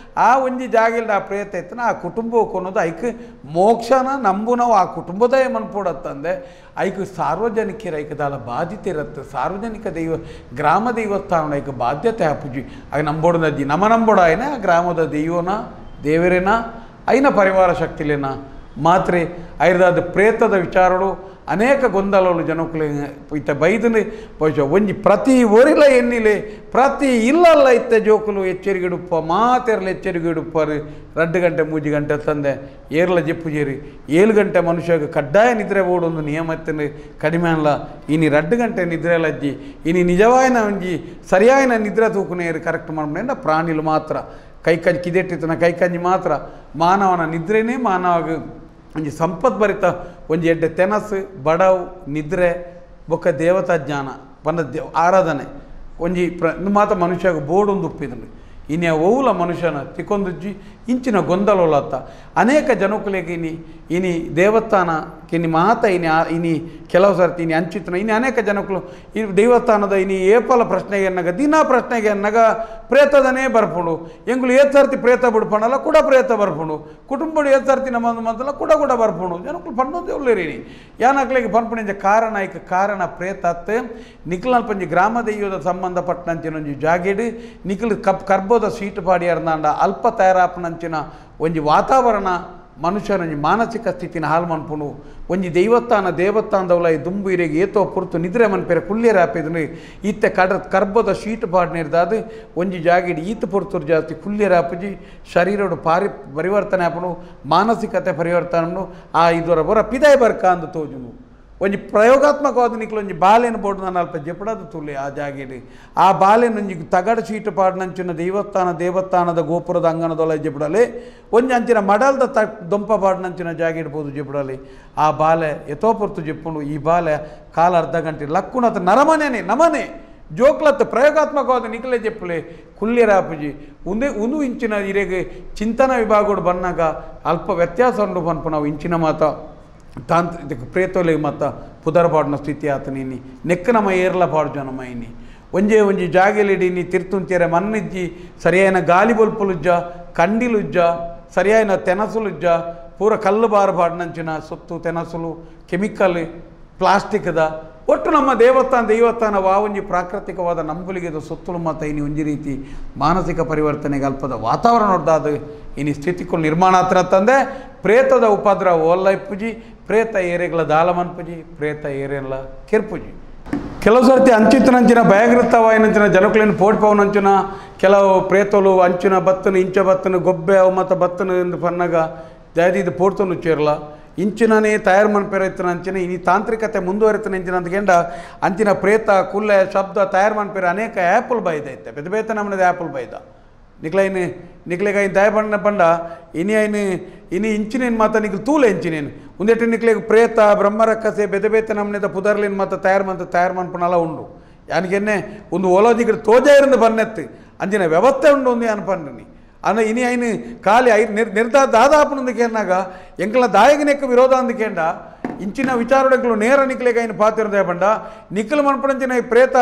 ಆ ಒಂಜಿ ಜಾಗಿಲ್ದ ಆ ಪ್ರೇತ ಇತ್ತನ ಆ ಕುಟುಂಬ ಕೊನೋದು ಐಕ್ ಮೋಕ್ಷನ ನಂಬುನವು ಆ ಕುಟುಂಬದ ಮನ್ಪೋಡತ್ತಂದೆ ಐಕ್ ಸಾರ್ವಜನಿಕರ ಐಕದಾಲ ಬಾಧ್ಯತೆ ಇರುತ್ತೆ ಸಾರ್ವಜನಿಕ ದೈವ ಗ್ರಾಮ ದೈವಸ್ಥಾನ ಐಕ ಬಾಧ್ಯತೆ ಹಾಪುಜಿ ಆಗ ನಂಬೋಡದಜ್ಜಿ ನಮ್ಮ ನಂಬೋಡ ಆಯ್ನ ಆ ಗ್ರಾಮದ ದೈವನ ದೇವರೇನ ಐನ ಪರಿವಾರ ಶಕ್ತಿಲೇನ ಮಾತ್ರೆ ಐರ್ದಾದ ಪ್ರೇತದ ವಿಚಾರಗಳು ಅನೇಕ ಗೊಂದಲಗಳು ಜನಕ್ಕೂ ಇತ್ತ ಬೈದನೆ ಬಹುಶಃ ಒಂಜಿ ಪ್ರತಿ ಒರಿಲ ಎನ್ನಿಲೆ ಪ್ರತಿ ಇಲ್ಲಲ್ಲ ಇತ್ತ ಜೋಕುಲು ಎಚ್ಚರಿಗಿಡುಪ್ಪ ಮಾತೆರಲು ಎಚ್ಚರಿಗಿಡುಪ್ಪಾರು 2 ಗಂಟೆ 3 ಗಂಟೆ ತಂದೆ ಏರ್ಲ ಜೆಪ್ಪು ಜೇರಿ 7 ಗಂಟೆ ಮನುಷ್ಯಗೆ ಕಡ್ಡಾಯ ನಿದ್ರೆ ಓಡೊಂದು ನಿಯಮത്തിന് ಕಡಿಮೆ ಅಲ್ಲ ಇನಿ 2 ಗಂಟೆ ನಿದ್ರೆ ಲಜ್ಜಿ ಇನಿ ನಿಜವಾಯಿನ ಒಂಜಿ ಸರಿಯಾಯಿನ ನಿದ್ರೆ ತೂಕುನೇರು ಕರೆಕ್ಟ್ ಮಾಡ್ಕೊಂಡ ಪ್ರಾಣಿಲು ಮಾತ್ರ ಕೈಕಂಜಿ ಕಿದೆಟ್ಟಿತನ ಕೈಕಂಜಿ ಮಾತ್ರ ಮಾನವನ ನಿದ್ರೆನೇ ಮಾನವಾಗ ಒಂಜಿ ಸಂಪದ್ಭರಿತ ಒಂಜಿ ಎಡ್ಡೆ ತೆನಸು ಬಡವು ನಿದ್ರೆ ಬೊಕ್ಕ ದೇವತಾ ಜ್ಞಾನ ಪಂಡ ಆರಾಧನೆ ಒಂಜಿ ಮಾತ ಮನುಷ್ಯಗೆ ಬೋಡೊಂದು ಉಪ್ಪಿದ್ರು ಇನಿ ಓವುಲ ಮನುಷ್ಯನ ತಿಕ್ಕೊಂದುಜ್ಜಿ ಇಂಚಿನ ಗೊಂದಲೋಲತ್ತ ಅನೇಕ ಜನಕುಲೆಗೆ ಇನಿ ದೇವಸ್ಥಾನ ಇನಿ ಮಾತ ಇನಿ ಕೆಲವು ಸರ್ತಿ ಇನಿ ಅಂಚಿತನ ಇನಿ ಅನೇಕ ಜನಕುಲು ಈ ದೇವಸ್ಥಾನದ ಇನಿ ಏಪಲ ಪ್ರಶ್ನೆಗೆ ಅನ್ನಗ ದಿನಾ ಪ್ರಶ್ನೆಗೆ ಅನ್ನಗ ಪ್ರೇತದನೇ ಬರ್ಪುಂಡು ಎಂಗುಲು ಸರ್ತಿ ಪ್ರೇತ ಬಿಡ್ಪಣಲ್ಲ ಕೂಡ ಪ್ರೇತ ಬರ್ಪುಂಡು ಕುಟುಂಬಡು ಸರ್ತಿ ನಮ್ಮ ಮಂತಲ್ಲ ಕೂಡ ಬರ್ಪುಂಡು ಜನಕುಲು ಪಂಡೊಂದು ಒಳ್ಳೆರಿ ಯಾನಕ್ಲೆಗೆ ಪನ್ಪುಣಿಂಜ ಕಾರಣ ಐಕ ಕಾರಣ ಪ್ರೇತತ್ ನಿಖಿಲ್ ಪಂಜಿ ಗ್ರಾಮ ದೈವದ ಸಂಬಂಧಪಟ್ಟಂಚಿನೊಂಜಿ ಜಾಗೆಡು ನಿಖಿಲ್ ಕರ್ಬೋದ ಸೀಟು ಪಾಡಿ ಅರ್ನಾಂಡ ಅಲ್ಪ ತಯಾರಾಪನಂಚಿನ ಒಂಜಿ ವಾತಾವರಣ ಮನುಷ್ಯನೊಂಜಿ ಮಾನಸಿಕ ಸ್ಥಿತಿನ ಹಾಳು ಮನ್ಪುಂಡು ಒಂಜಿ ದೇವಸ್ಥಾನದವಲ ದುಂಬು ಇರೆಗೆ ಏತೋ ಪುರ್ತು ನಿದ್ರೆ ಮನ್ಪೇರೆ ಕುಳ್ಳಿಯರ ಹಾಪಿದ್ರು ಈತೆ ಕರ್ಬದ ಶೀಟ್ ಪಾಡ್ನಿರ್ದಾದು ಒಂಜಿ ಜಾಗಿಡಿ ಈತ ಪುರ್ತುರು ಜಾಸ್ತಿ ಕುಳ್ಳಿಯರ ಹಾಪುಜಿ ಶರೀರಡು ಪರಿವರ್ತನೆ ಹಾಪುಂಡು ಮಾನಸಿಕತೆ ಪರಿವರ್ತನೆ ಆ ಇದರ ಬರ ಪಿದಾಯ ಬರ್ಕ ಅಂದು ತೋಜುನು ಒಂಜಿ ಪ್ರಯೋಗಾತ್ಮಕವಾದ ನಿಕ್ಲು ಒಂಜಿ ಬಾಲೆನ ಬೋರ್ಡು ನಾನು ಅಲ್ಪ ಜೆಪಡದು ತುಳ್ಳಿ ಆ ಜಾಗೆಡಿ ಆ ಬಾಲೆನ ಒಂಜಿ ತಗಡ ಶೀಟು ಪಾಡ್ನಂಚಿನ ದೇವಸ್ಥಾನದ ಗೋಪುರದ ಅಂಗಣದೊಳ ಜೆಪಡಲೆ ಒಂಜಿ ಅಂಚಿನ ಮಡಲ್ದ ದೊಂಪ ಪಾಡ್ನಂಚಿನ ಜಾಗೆ ಇಡ್ಬೋದು ಜೆಪಡಲಿ ಆ ಬಾಲೆ ಎತೋಪುರ್ತು ಜೆಪ್ಪುಂಡು ಈ ಬಾಲೆ ಕಾಲ ಅರ್ಧ ಗಂಟೆ ಲಕ್ಕುಣತ ನಮನೆ ಜೋಕ್ಲತ್ ಪ್ರಯೋಗಾತ್ಮಕವಾದ ನಿಖಲೆ ಜೆಪ್ಪಲೆ ಕುಳ್ಳಿರಾಪುಜಿ ಉಂದು ಇಂಚಿನ ಇರೆಗೆ ಚಿಂತನ ವಿಭಾಗೋಡು ಬಂದಾಗ ಅಲ್ಪ ವ್ಯತ್ಯಾಸ ಉಂಡು ಪನ್ಪು ನಾವು ಇಂಚಿನ ಮಾತ ತಾಂತ್ರಿಕ ಪ್ರೇತೋಲೆ ಮತ್ತ ಪುದರಪಾಡಿನ ಸ್ಥಿತಿ ಆತನಿನಿ ನೆಕ್ಕ ನಮ್ಮ ಏರ್ಲ ಪಾಡು ಜನಮ ಇನಿ ಒಂಜಿ ಜಾಗೆಲಿಡೀನಿ ತಿರ್ತುಂಚೆರೆ ಮನ್ನಿಜ್ಜಿ ಸರಿಯಾಯಿನ ಗಾಲಿ ಬೊಲ್ಪುಲುಜ್ಜ ಕಂಡಿಲುಜ್ಜ ಸರಿಯಾಯಿನ ತೆನಸುಲುಜ್ಜ ಪೂರ ಕಲ್ಲು ಬಾರ ಪಾಡಿನಂಚಿನ ಸೊತ್ತು ತೆನಸುಲು ಕೆಮಿಕಲ್ ಪ್ಲಾಸ್ಟಿಕ್ದ ಒಟ್ಟು ನಮ್ಮ ದೇವಸ್ಥಾನ ವಾವಂಜಿ ಪ್ರಾಕೃತಿಕವಾದ ನಂಬುಲಿಗೆದ ಸೊತ್ತುಲು ಮತ ಇನಿ ಒಂಜಿ ರೀತಿ ಮಾನಸಿಕ ಪರಿವರ್ತನೆಗೆ ಅಲ್ಪದ ವಾತಾವರಣ ನೋಡ್ದಾದ ಇನಿ ಸ್ಥಿತಿಗಳು ನಿರ್ಮಾಣ ಹತ್ರ ತಂದೆ ಪ್ರೇತದ ಉಪದ್ರ ಓಲ್ಲೈಪುಜಿ ಪ್ರೇತ ಏರೆಗಳ ದಾಲ ಮನ್ಪುಜಿ ಪ್ರೇತ ಏರೆಲ್ಲ ಕೆರ್ಪುಜಿ ಕೆಲವು ಸರ್ತಿ ಅಂಚಿನ ಭಯಗೃತವಾಯಿನಂಚಿನ ಜನಕುಲಿನ ಪೋಡ್ಪವನಂಚಿನ ಕೆಲವು ಪ್ರೇತಲು ಅಂಚಿನ ಬತ್ತನು ಇಂಚ ಬತ್ತನು ಗೊಬ್ಬೆ ಅವು ಮತ್ತು ಬತ್ತನು ಎಂದು ಪನ್ನಗ ಇದು ಪೋಡ್ತನು ಚೇರ್ಲ ಇಂಚಿನೇ ತಯಾರು ಮನ್ಪೇರ ಅಂಚಿನ ಇನಿ ತಾಂತ್ರಿಕತೆ ಮುಂದುವರಿತನ ಇಂಚಿನ ಅಂದ್ಕೊಂಡ ಅಂಚಿನ ಪ್ರೇತ ಕುಲ್ಲೆ ಶಬ್ದ ತಯಾರು ಮನ್ಪೇರ ಅನೇಕ ಆ್ಯಪಲ್ ಬೈದೈತೆ ಬೇತೆ ನಮ್ಮನದ ಆ್ಯಪಲ್ ಬೈದ ನಿಕ್ಲೆಗ ದಯ ಬಂಡ ಇನಿ ಇಂಚಿನೇನು ಮಾತ ನಿಕ್ಲು ತೂಲೆ ಇಂಚಿನೇನು ಒಂದೆಟ್ಟು ನಿಕ್ಲೆಗೆ ಪ್ರೇತ ಬ್ರಹ್ಮರಕ್ಕಸೆ ಬೇತೆ ನಮ್ಮನೆದ ಪುದರ್ಲಿನ ಮಾತ ತಯಾರು ಮನ್ಪನಲ್ಲ ಉಂಡು ಯಾನಿಗೆನ್ನೆ ಒಂದು ಓಲೋದಿಗರು ತೋಜ ಇருந்து ಬನ್ನೆತ್ತು ಅಂಚಿನ ವ್ಯವಸ್ಥೆ ಉಂಡು ಒಂದು ಅನ್ಪಂಡ್ರಿ ಅನ್ನ ಇನಿ ಐನು ಖಾಲಿ ನಿರ್ಧಾರ ದಾದಾಪನೊಂದಿಗೆ ಅನ್ನಾಗ ಎಂಕಲ ದಾಯಗನೆಕ್ಕ ವಿರೋಧ ಅಂದಿಕೆಂಡ ಇಂಚಿನ ವಿಚಾರಗಳು ನೇರ ನಿಕ್ಲೆಗೆ ಐನು ಪಾತಿರದೇ ಬಂಡ ನಿಖಿಲ್ ಮನ್ಪಣಂಚಿನ ಪ್ರೇತ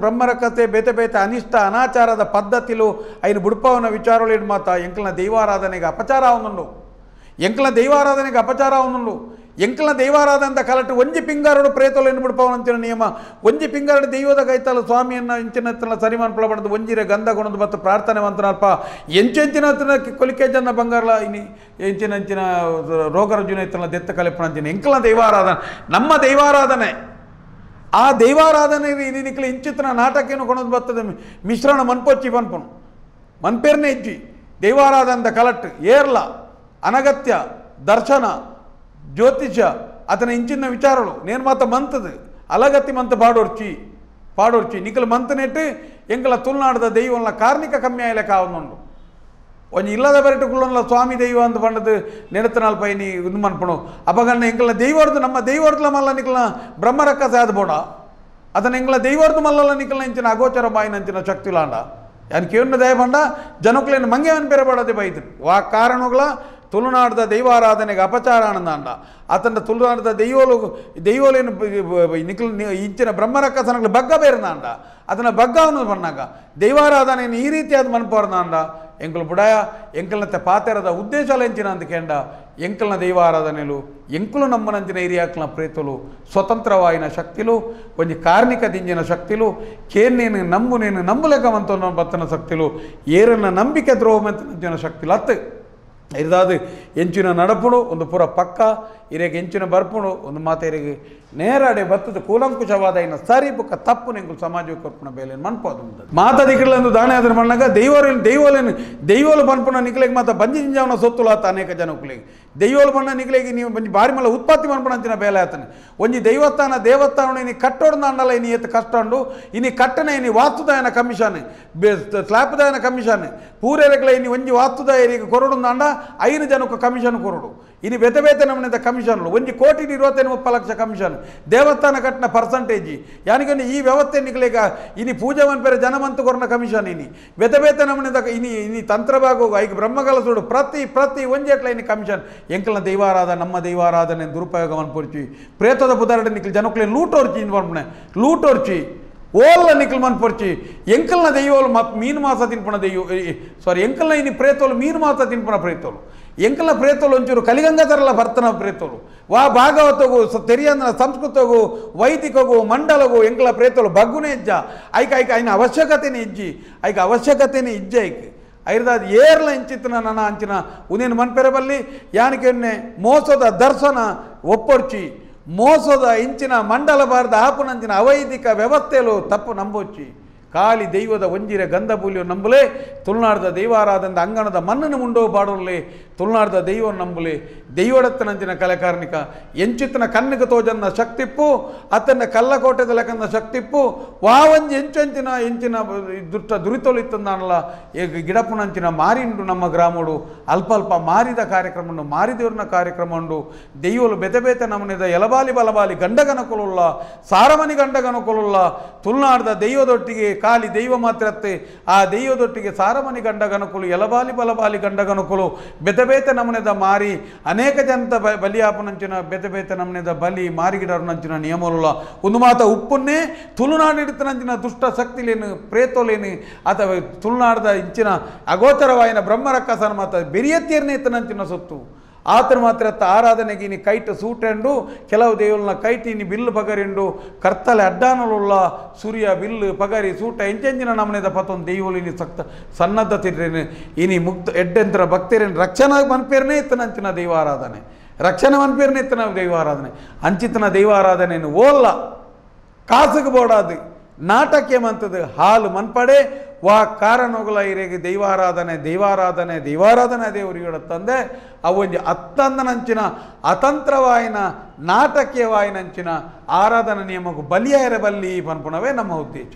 ಬ್ರಹ್ಮರಕತೆ ಬೇತೆ ಅನಿಷ್ಟ ಅನಾಚಾರದ ಪದ್ಧತಿಲು ಐನು ಬುಡ್ಪವನ ವಿಚಾರಗಳು ಮಾತ ಎಂಕಲ್ನ ದೈವಾರಾಧನೆಗೆ ಅಪಚಾರ ಅವನುಂಡು ಎಂಕಲ್ನ ದೈವಾರಾಧನೆ ಅಂತ ಕಲಟ್ಟು ಒಂಜಿ ಪಿಂಗಾರಡು ಪ್ರೇತಲು ಎನ್ನು ಬಿಡ್ಪವನಂಚಿನ ನಿಯಮ ಒಂಜಿ ಪಿಂಗಾರಡು ದೈವದ ಕೈತಲು ಸ್ವಾಮಿಯನ್ನ ಇಂಚಿನ ಸರಿ ಮನ್ಪಡಬಾರ್ದು ಒಂಜಿರ ಗಂಧ ಗುಣದ ಮತ್ತು ಪ್ರಾರ್ಥನೆ ಮಂತ್ರಲ್ಪ ಎಂಚಿನ ಕೊಲಿಕೆ ಜನ ಬಂಗಾರಲ ಇನಿ ಎಂಚಿನ ರೋಗರಜುನ ಇತ್ತಲ್ಲ ದೆತ್ತ ಕಲಿಪಣಂಚಿನ ಎಂಕಲ್ನ ದೈವಾರಾಧನೆ ನಮ್ಮ ದೈವಾರಾಧನೆ ಆ ದೈವಾರಾಧನೆ ನಿಕ್ಲ ಇಂಚಿನ ನಾಟಕೇನು ಕೊಣದು ಬರ್ತದೆ ಮಿಶ್ರಣ ಮನ್ಪೊಚ್ಚಿ ಪನ್ಪನು ಮನ್ಪೇರ್ನೆ ಇಜ್ಜಿ ದೈವಾರಾಧನದ ಕಲಟ್ಟು ಏರ್ಲ ಅನಗತ್ಯ ದರ್ಶನ ಜ್ಯೋತಿಷ ಅತನ ಇಂಚಿನ ವಿಚಾರಗಳು ನೇನು ಮಾತ ಮಂತದು ಅಲಗತ್ತಿ ಮಂತ ಪಾಡೋರ್ಚಿ ನಿಖಲ್ ಮಂತ ನೆಟ್ಟು ಎಂಕಲ ತುಳುನಾಡದ ದೈವಲ್ಲ ಕಾರ್ಣಿಕ ಕಮ್ಮಿ ಆಯ್ಲೆ ಕಾವನುಂಡು ಒಂಜಿ ಇಲ್ಲದ ಬೆರಟುಕೊಳ್ಳಲ್ಲ ಸ್ವಾಮಿ ದೈವ ಅಂತ ಪಂಡದು ನೆಡತನಲ್ಪ ಇನಿ ಇದು ಮನ್ಪಣು ಅಪಗಣ್ಣ ಎಂಕಲ್ನ ದೈವರ್ದು ನಮ್ಮ ದೈವರ್ದುಲ ಮಲ್ಲ ನಿಖಲ್ನ ಬ್ರಹ್ಮರಕ್ಕಸ ಆದ ಬೋಡ ಅದನ್ನ ಎಂಕಲ ದೈವರ್ದು ಮಲ್ಲಲ್ಲ ನಿಖಲ್ನ ಇಂಚಿನ ಅಗೋಚರ ಬಾಯಿನಂಚಿನ ಶಕ್ತಿಲಾಂಡ ಯಾನ್ ಕೇವಲ ದಯ ಬಂಡ ಜನಕ್ಕಲೇನು ಮಂಗೆ ಬೇರೆ ಬಾಡದೆ ಬೈದ್ರು ಆ ಕಾರಣಗಳ ತುಳುನಾಡದ ದೈವಾರಾಧನೆಗೆ ಅಪಚಾರ ಆನಂದ ಅತನ ತುಳುನಾಡದ ದೈವೋಲೇನು ನಿಖಿಲ್ ಇಂಚಿನ ಬ್ರಹ್ಮರಕ್ಕಸನಗಳು ಬಗ್ಗ ಬೇರೆಂದ ಅದನ್ನು ಬಗ್ಗ ಅನ್ನೋದು ಬಂದಾಗ ದೈವಾರಾಧನೆಯನ್ನು ಈ ರೀತಿಯಾದ ಮನ್ಪರ್ನಾಂಡ ಎಂಕಲ್ ಬುಡಾಯ ಎಂಕಲ್ನತ್ತೆ ಪಾತೆರದ ಉದ್ದೇಶಾಲ ಎಂಚಿನ ಅಂದ್ಕೇಂಡ ಎಂಕಲ್ನ ದೈವಾರಾಧನೆಲು ಎಂಕುಲು ನಮ್ಮನಂಚಿನ ಹಿರಿಯಾಕ್ಲ ಪ್ರೇತಲು ಸ್ವತಂತ್ರವಾಯಿನ ಶಕ್ತಿಲು ಒಂಜಿ ಕಾರ್ಣಿಕ ದಿಂಜಿನ ಶಕ್ತಿಲು ಕೇನೇನು ನಂಬುಲೇಕ ಮಂತ ಬತ್ತನ ಶಕ್ತಿಲು ಏರನ್ನ ನಂಬಿಕೆ ದ್ರೋಹಮಂತಿನ ಶಕ್ತಿಲು ಅತ್ತು ಇರ್ದಾದು ಎಂಚಿನ ನಡಪುಡು ಒಂದು ಪೂರ ಪಕ್ಕ ಇರೆಗೆ ಎಂಚಿನ ಬರ್ಪುಡು ಒಂದು ಮಾತು ಇರೆಗೆ ನೇರಾಡೆ ಬತ್ತದ ಕೂಲಂಕುಷವಾದ ಇನ್ನು ಸರಿ ಬುಕ್ಕ ತಪ್ಪು ನಿಂಗೆ ಸಮಾಜಕ್ಕೆ ಕೊರ್ಪುಣ ಬೇಲೆ ಮನ್ಪೋದು ಮಾತದಿಕ್ಕಲಂದು ದಾಣೆ ಅದ್ರ ಮಣ್ಣಾಗ ದೈವೋಲು ಬನ್ಪುಣ ನಿಕ್ಲೆಗೆ ಮಾತ ಬಂಜಿ ಜಿಂಜಾವನ ಸೊತ್ತುಲಾತ ಅನೇಕ ಜನಕ್ಕಳಿಗೆ ದೈವೋಲು ಬಣ್ಣ ನಿಕ್ಲೆಗೆ ನೀವು ಬಂಜಿ ಬಾರಿ ಮಲ್ಲ ಉತ್ಪತ್ತಿ ಮನ್ಪುಣ ಅಂಚಿನ ಬೇಲೆ ಆತನೆ ಒಂಜಿ ದೇವಸ್ಥಾನ ಇನಿ ಕಟ್ಟೋಡ್ನ ಅಂಡಲ ಇನಿ ಎತ್ತು ಕಷ್ಟ ಉಂಡು ಇನಿ ಕಟ್ಟನೆ ಇನಿ ವಾಸ್ತುದಾಯನ ಕಮಿಷನ್ ಸ್ಲಾಪ್ದಾಯನ ಕಮಿಷನ್ ಪೂರೆಲೆಗಳ ಇನಿ ಒಂಜಿ ವಾಸ್ತುದಾಯರಿಗೆ ಕೊರಡು ಅಂಡ 5 ಜನಕ್ಕೆ ಕಮಿಷನ್ ಕೊರಡು ಇನಿ ಬೇತೆ ಬೇತೆ ನಮ್ಮನೆದ ಕಮಿಷನ್ಲು 1,20,30 ಕಮಿಷನ್ ದೇವಸ್ಥಾನ ಕಟ್ಟಿನ ಪರ್ಸಂಟೇಜಿ ಯಾನಿಗೆ ಈ ವ್ಯವಸ್ಥೆ ನಿಕ್ಲೆಗ ಇನಿ ಪೂಜೆ ಮನ್ಪೇರೆ ಜನಮಂತು ಕೊರನ ಕಮಿಷನ್ ಇನಿ ಬೇತೆ ಬೇತೆ ನಮ್ಮನೆದ ಇನಿ ತಂತ್ರಭಾಗ ಐದು ಬ್ರಹ್ಮಗಲಸುಡು ಪ್ರತಿ ಒಂಜೆಟ್ಲ ಇನಿ ಕಮಿಷನ್ ಎಂಕಲ್ನ ದೈವಾರಾಧ ನಮ್ಮ ದೈವಾರಾಧನೆ ದುರುಪಯೋಗ ಮನ್ಪೊರ್ಚಿ ಪ್ರೇತದ ಪುದಾರಡೆ ನಿಕ್ಲಿ ಜನಕ್ಲೆ ಲೂಟೋರ್ಚಿ ಬರ್ಪಣೆ ಲೂಟೋರ್ಚಿ ಓಲ್ಲ ನಿಕ್ಲ್ ಮನ್ಪೊರ್ಚಿ ಎಂಕಲ್ನ ದೈವೋಲು ಮೀನು ಮಾಸ ತಿನ್ಪುಣ ಎಂಕಲ್ನ ಇನಿ ಪ್ರೇತೋಲು ಮೀನು ಮಾಸ ತಿನ್ಪುಣ ಪ್ರೇತೋಲು ಎಂಕಲ್ನ ಪ್ರೇತೋಲು ಒಂಚೂರು ಕಲಿಗಂಗದರಲ್ಲ ಭರ್ತನ ಪ್ರೇತೋಲು ವಾ ಭಾಗವತಗು ತೆರಿಯಂದನ ಸಂಸ್ಕೃತಗು ವೈದಿಕಗು ಮಂಡಲಗು ಎಂಕಲ ಪ್ರೇತೋಲು ಬಗ್ಗುನೇ ಇಜ್ಜ ಐಕ ಐನ ಅವಶ್ಯಕತೆನೇ ಇಜ್ಜಿ ಐಕ ಅವಶ್ಯಕತೆನೇ ಇಜ್ಜ ಐಕ್ ಐರ್ದಾದ ಏರ್ಲ ಇಂಚಿತ್ತನ ನನ್ನ ಅಂಚಿನ ಉನೇನು ಮನ್ಪೆರಬಲ್ಲಿ ಯಾನಿಕೆನ್ನೆ ಮೋಸದ ದರ್ಶನ ಒಪ್ಪೊರ್ಚಿ ಮೋಸದ ಇಂಚಿನ ಮಂಡಲ ಬಾರದ ಆಪುನಂಚಿನ ಅವೈದಿಕ ವ್ಯವಸ್ಥೆಯಲು ತಪ್ಪು ನಂಬೊಚ್ಚಿ ಕಾಲಿ ದೈವದ ಒಂಜಿರ ಗಂಧಪೂಲಿಯು ನಂಬಲೆ ತುಳುನಾಡದ ದೈವಾರಾಧನದ ಅಂಗಣದ ಮಣ್ಣನ್ನು ಮುಂಡೋ ಬಾಡೋರ್ಲೆ ತುಳುನಾಡದ ದೈವ ನಂಬಲೆ ದೈವಡತ್ತನಂಚಿನ ಕಲೆಕಾರ್ಣಿಕ ಎಂಚಿತ್ತನ ಕಣ್ಣಿಗೆ ತೋಜನ್ನ ಶಕ್ತಿಪ್ಪು ಅತನ ಕಲ್ಲಕೋಟೆದ ಲೆಕ್ಕನ ಶಕ್ತಿಪ್ಪು ವಾವಂಜಿ ಎಂಚಿನ ದುರಿತೋಲು ಇತ್ತಂದಲ್ಲ ಗಿಡಪುನಂಚಿನ ಮಾರಿಂಡು ನಮ್ಮ ಗ್ರಾಮಡು ಅಲ್ಪ ಮಾರಿದ ಕಾರ್ಯಕ್ರಮ ಮಾರಿದೇವ್ರನ ಕಾರ್ಯಕ್ರಮ ಉಂಡು ದೈವಲು ಬೆತೆ ಬೇತೆ ನಮ್ಮನೆದ ಎಲಬಾಲಿ ಬಲಬಾಲಿ ಗಂಡಗನಕೊಲ್ಲ ಸಾರಮನಿ ಗಂಡಗನಕೊಲ್ಲ ತುಳುನಾಡದ ದೈವದೊಟ್ಟಿಗೆ ಕಾಲಿ ದೈವ ಮಾತ್ರತ್ತೆ ಆ ದೈವದೊಟ್ಟಿಗೆ ಸಾರಮನಿ ಗಂಡಗನಕುಲು ಎಲಬಾಲಿ ಬಲಬಾಲಿ ಗಂಡಗನಕುಲು ಬೆತೆ ಬೇತೆ ನಮನೆದ ಮಾರಿ ಅನೇಕ ಜನದ ಬಲಿಯಾಪನಂಚಿನ ಬೆತೆ ಬೇತೆ ನಮನೆದ ಬಲಿ ಮಾರಿಗಿಡರ್ನಂಚಿನ ನಿಯಮಲ್ಲ ಒಂದು ಮಾತ ಉಪ್ಪನ್ನೇ ತುಳುನಾಡಿಡ್ತನಂಚಿನ ದುಷ್ಟ ಶಕ್ತಿಲೇನು ಪ್ರೇತೋಲೇನು ಅಥವಾ ತುಳುನಾಡದ ಇಂಚಿನ ಅಗೋಚರವಾಯಿನ ಬ್ರಹ್ಮರಕ್ಕಸನ ಮಾತ ಬೆರಿಯತ್ತೀರ್ನೇ ಇತ್ತನಂಚಿನ ಸೊತ್ತು ಆತನ ಮಾತ್ರ ಆರಾಧನೆಗೆ ಇನಿ ಕೈಟ್ ಸೂಟೆಂಡು ಕೆಲವು ದೇವಲನ ಕೈಟ್ ಇನಿ ಬಿಲ್ಲು ಪಗರಿಂಡು ಕರ್ತಲೆ ಅಡ್ಡಾನಲುಲ್ಲ ಸೂರ್ಯ ಬಿಲ್ಲು ಪಗರಿ ಸೂಟ ಎಂಚೆಂಚಿನ ನಮನೆದ ಪತ್ತೊಂದು ದೈವಲು ಇನಿ ಸನ್ನದ್ಧತಿರೇನು ಇನಿ ಮುಕ್ತ ಎಡ್ಡೆಂತರ ಭಕ್ತರೇನು ರಕ್ಷಣಾ ಮನ್ಪೇರನೇ ಇತ್ತನಂಚಿನ ದೈವಾರಾಧನೆ ರಕ್ಷಣೆ ಮನ್ಪೇರನೇ ಇತ್ತನ ದೈವಾರಾಧನೆ ಅಂಚಿತನ ದೈವಾರಾಧನೆಯನ್ನು ಓಲ್ಲ ಕಾಸಿಗೆ ಬೋಡಾದು ನಾಟಕ ಮಂತದ್ದು ಹಾಲು ಮನ್ಪಡೆ ವಾ ಕಾರಣಗಳ ಇರೆಗೆ ದೈವಾರಾಧನೆ ದೇವರಿಗೆ ತಂದೆ ಅವೊಂಜಿ ಅತ್ತಂದನಂಚಿನ ಅತಂತ್ರವಾಯಿನ ನಾಟಕೀಯವಾಯಿನಂಚಿನ ಆರಾಧನಾ ನಿಯಮಕ್ಕೂ ಬಲಿಯಾಯಿರಬಲ್ಲಿ ಪನ್ಪುಣವೇ ನಮ್ಮ ಉದ್ದೇಶ.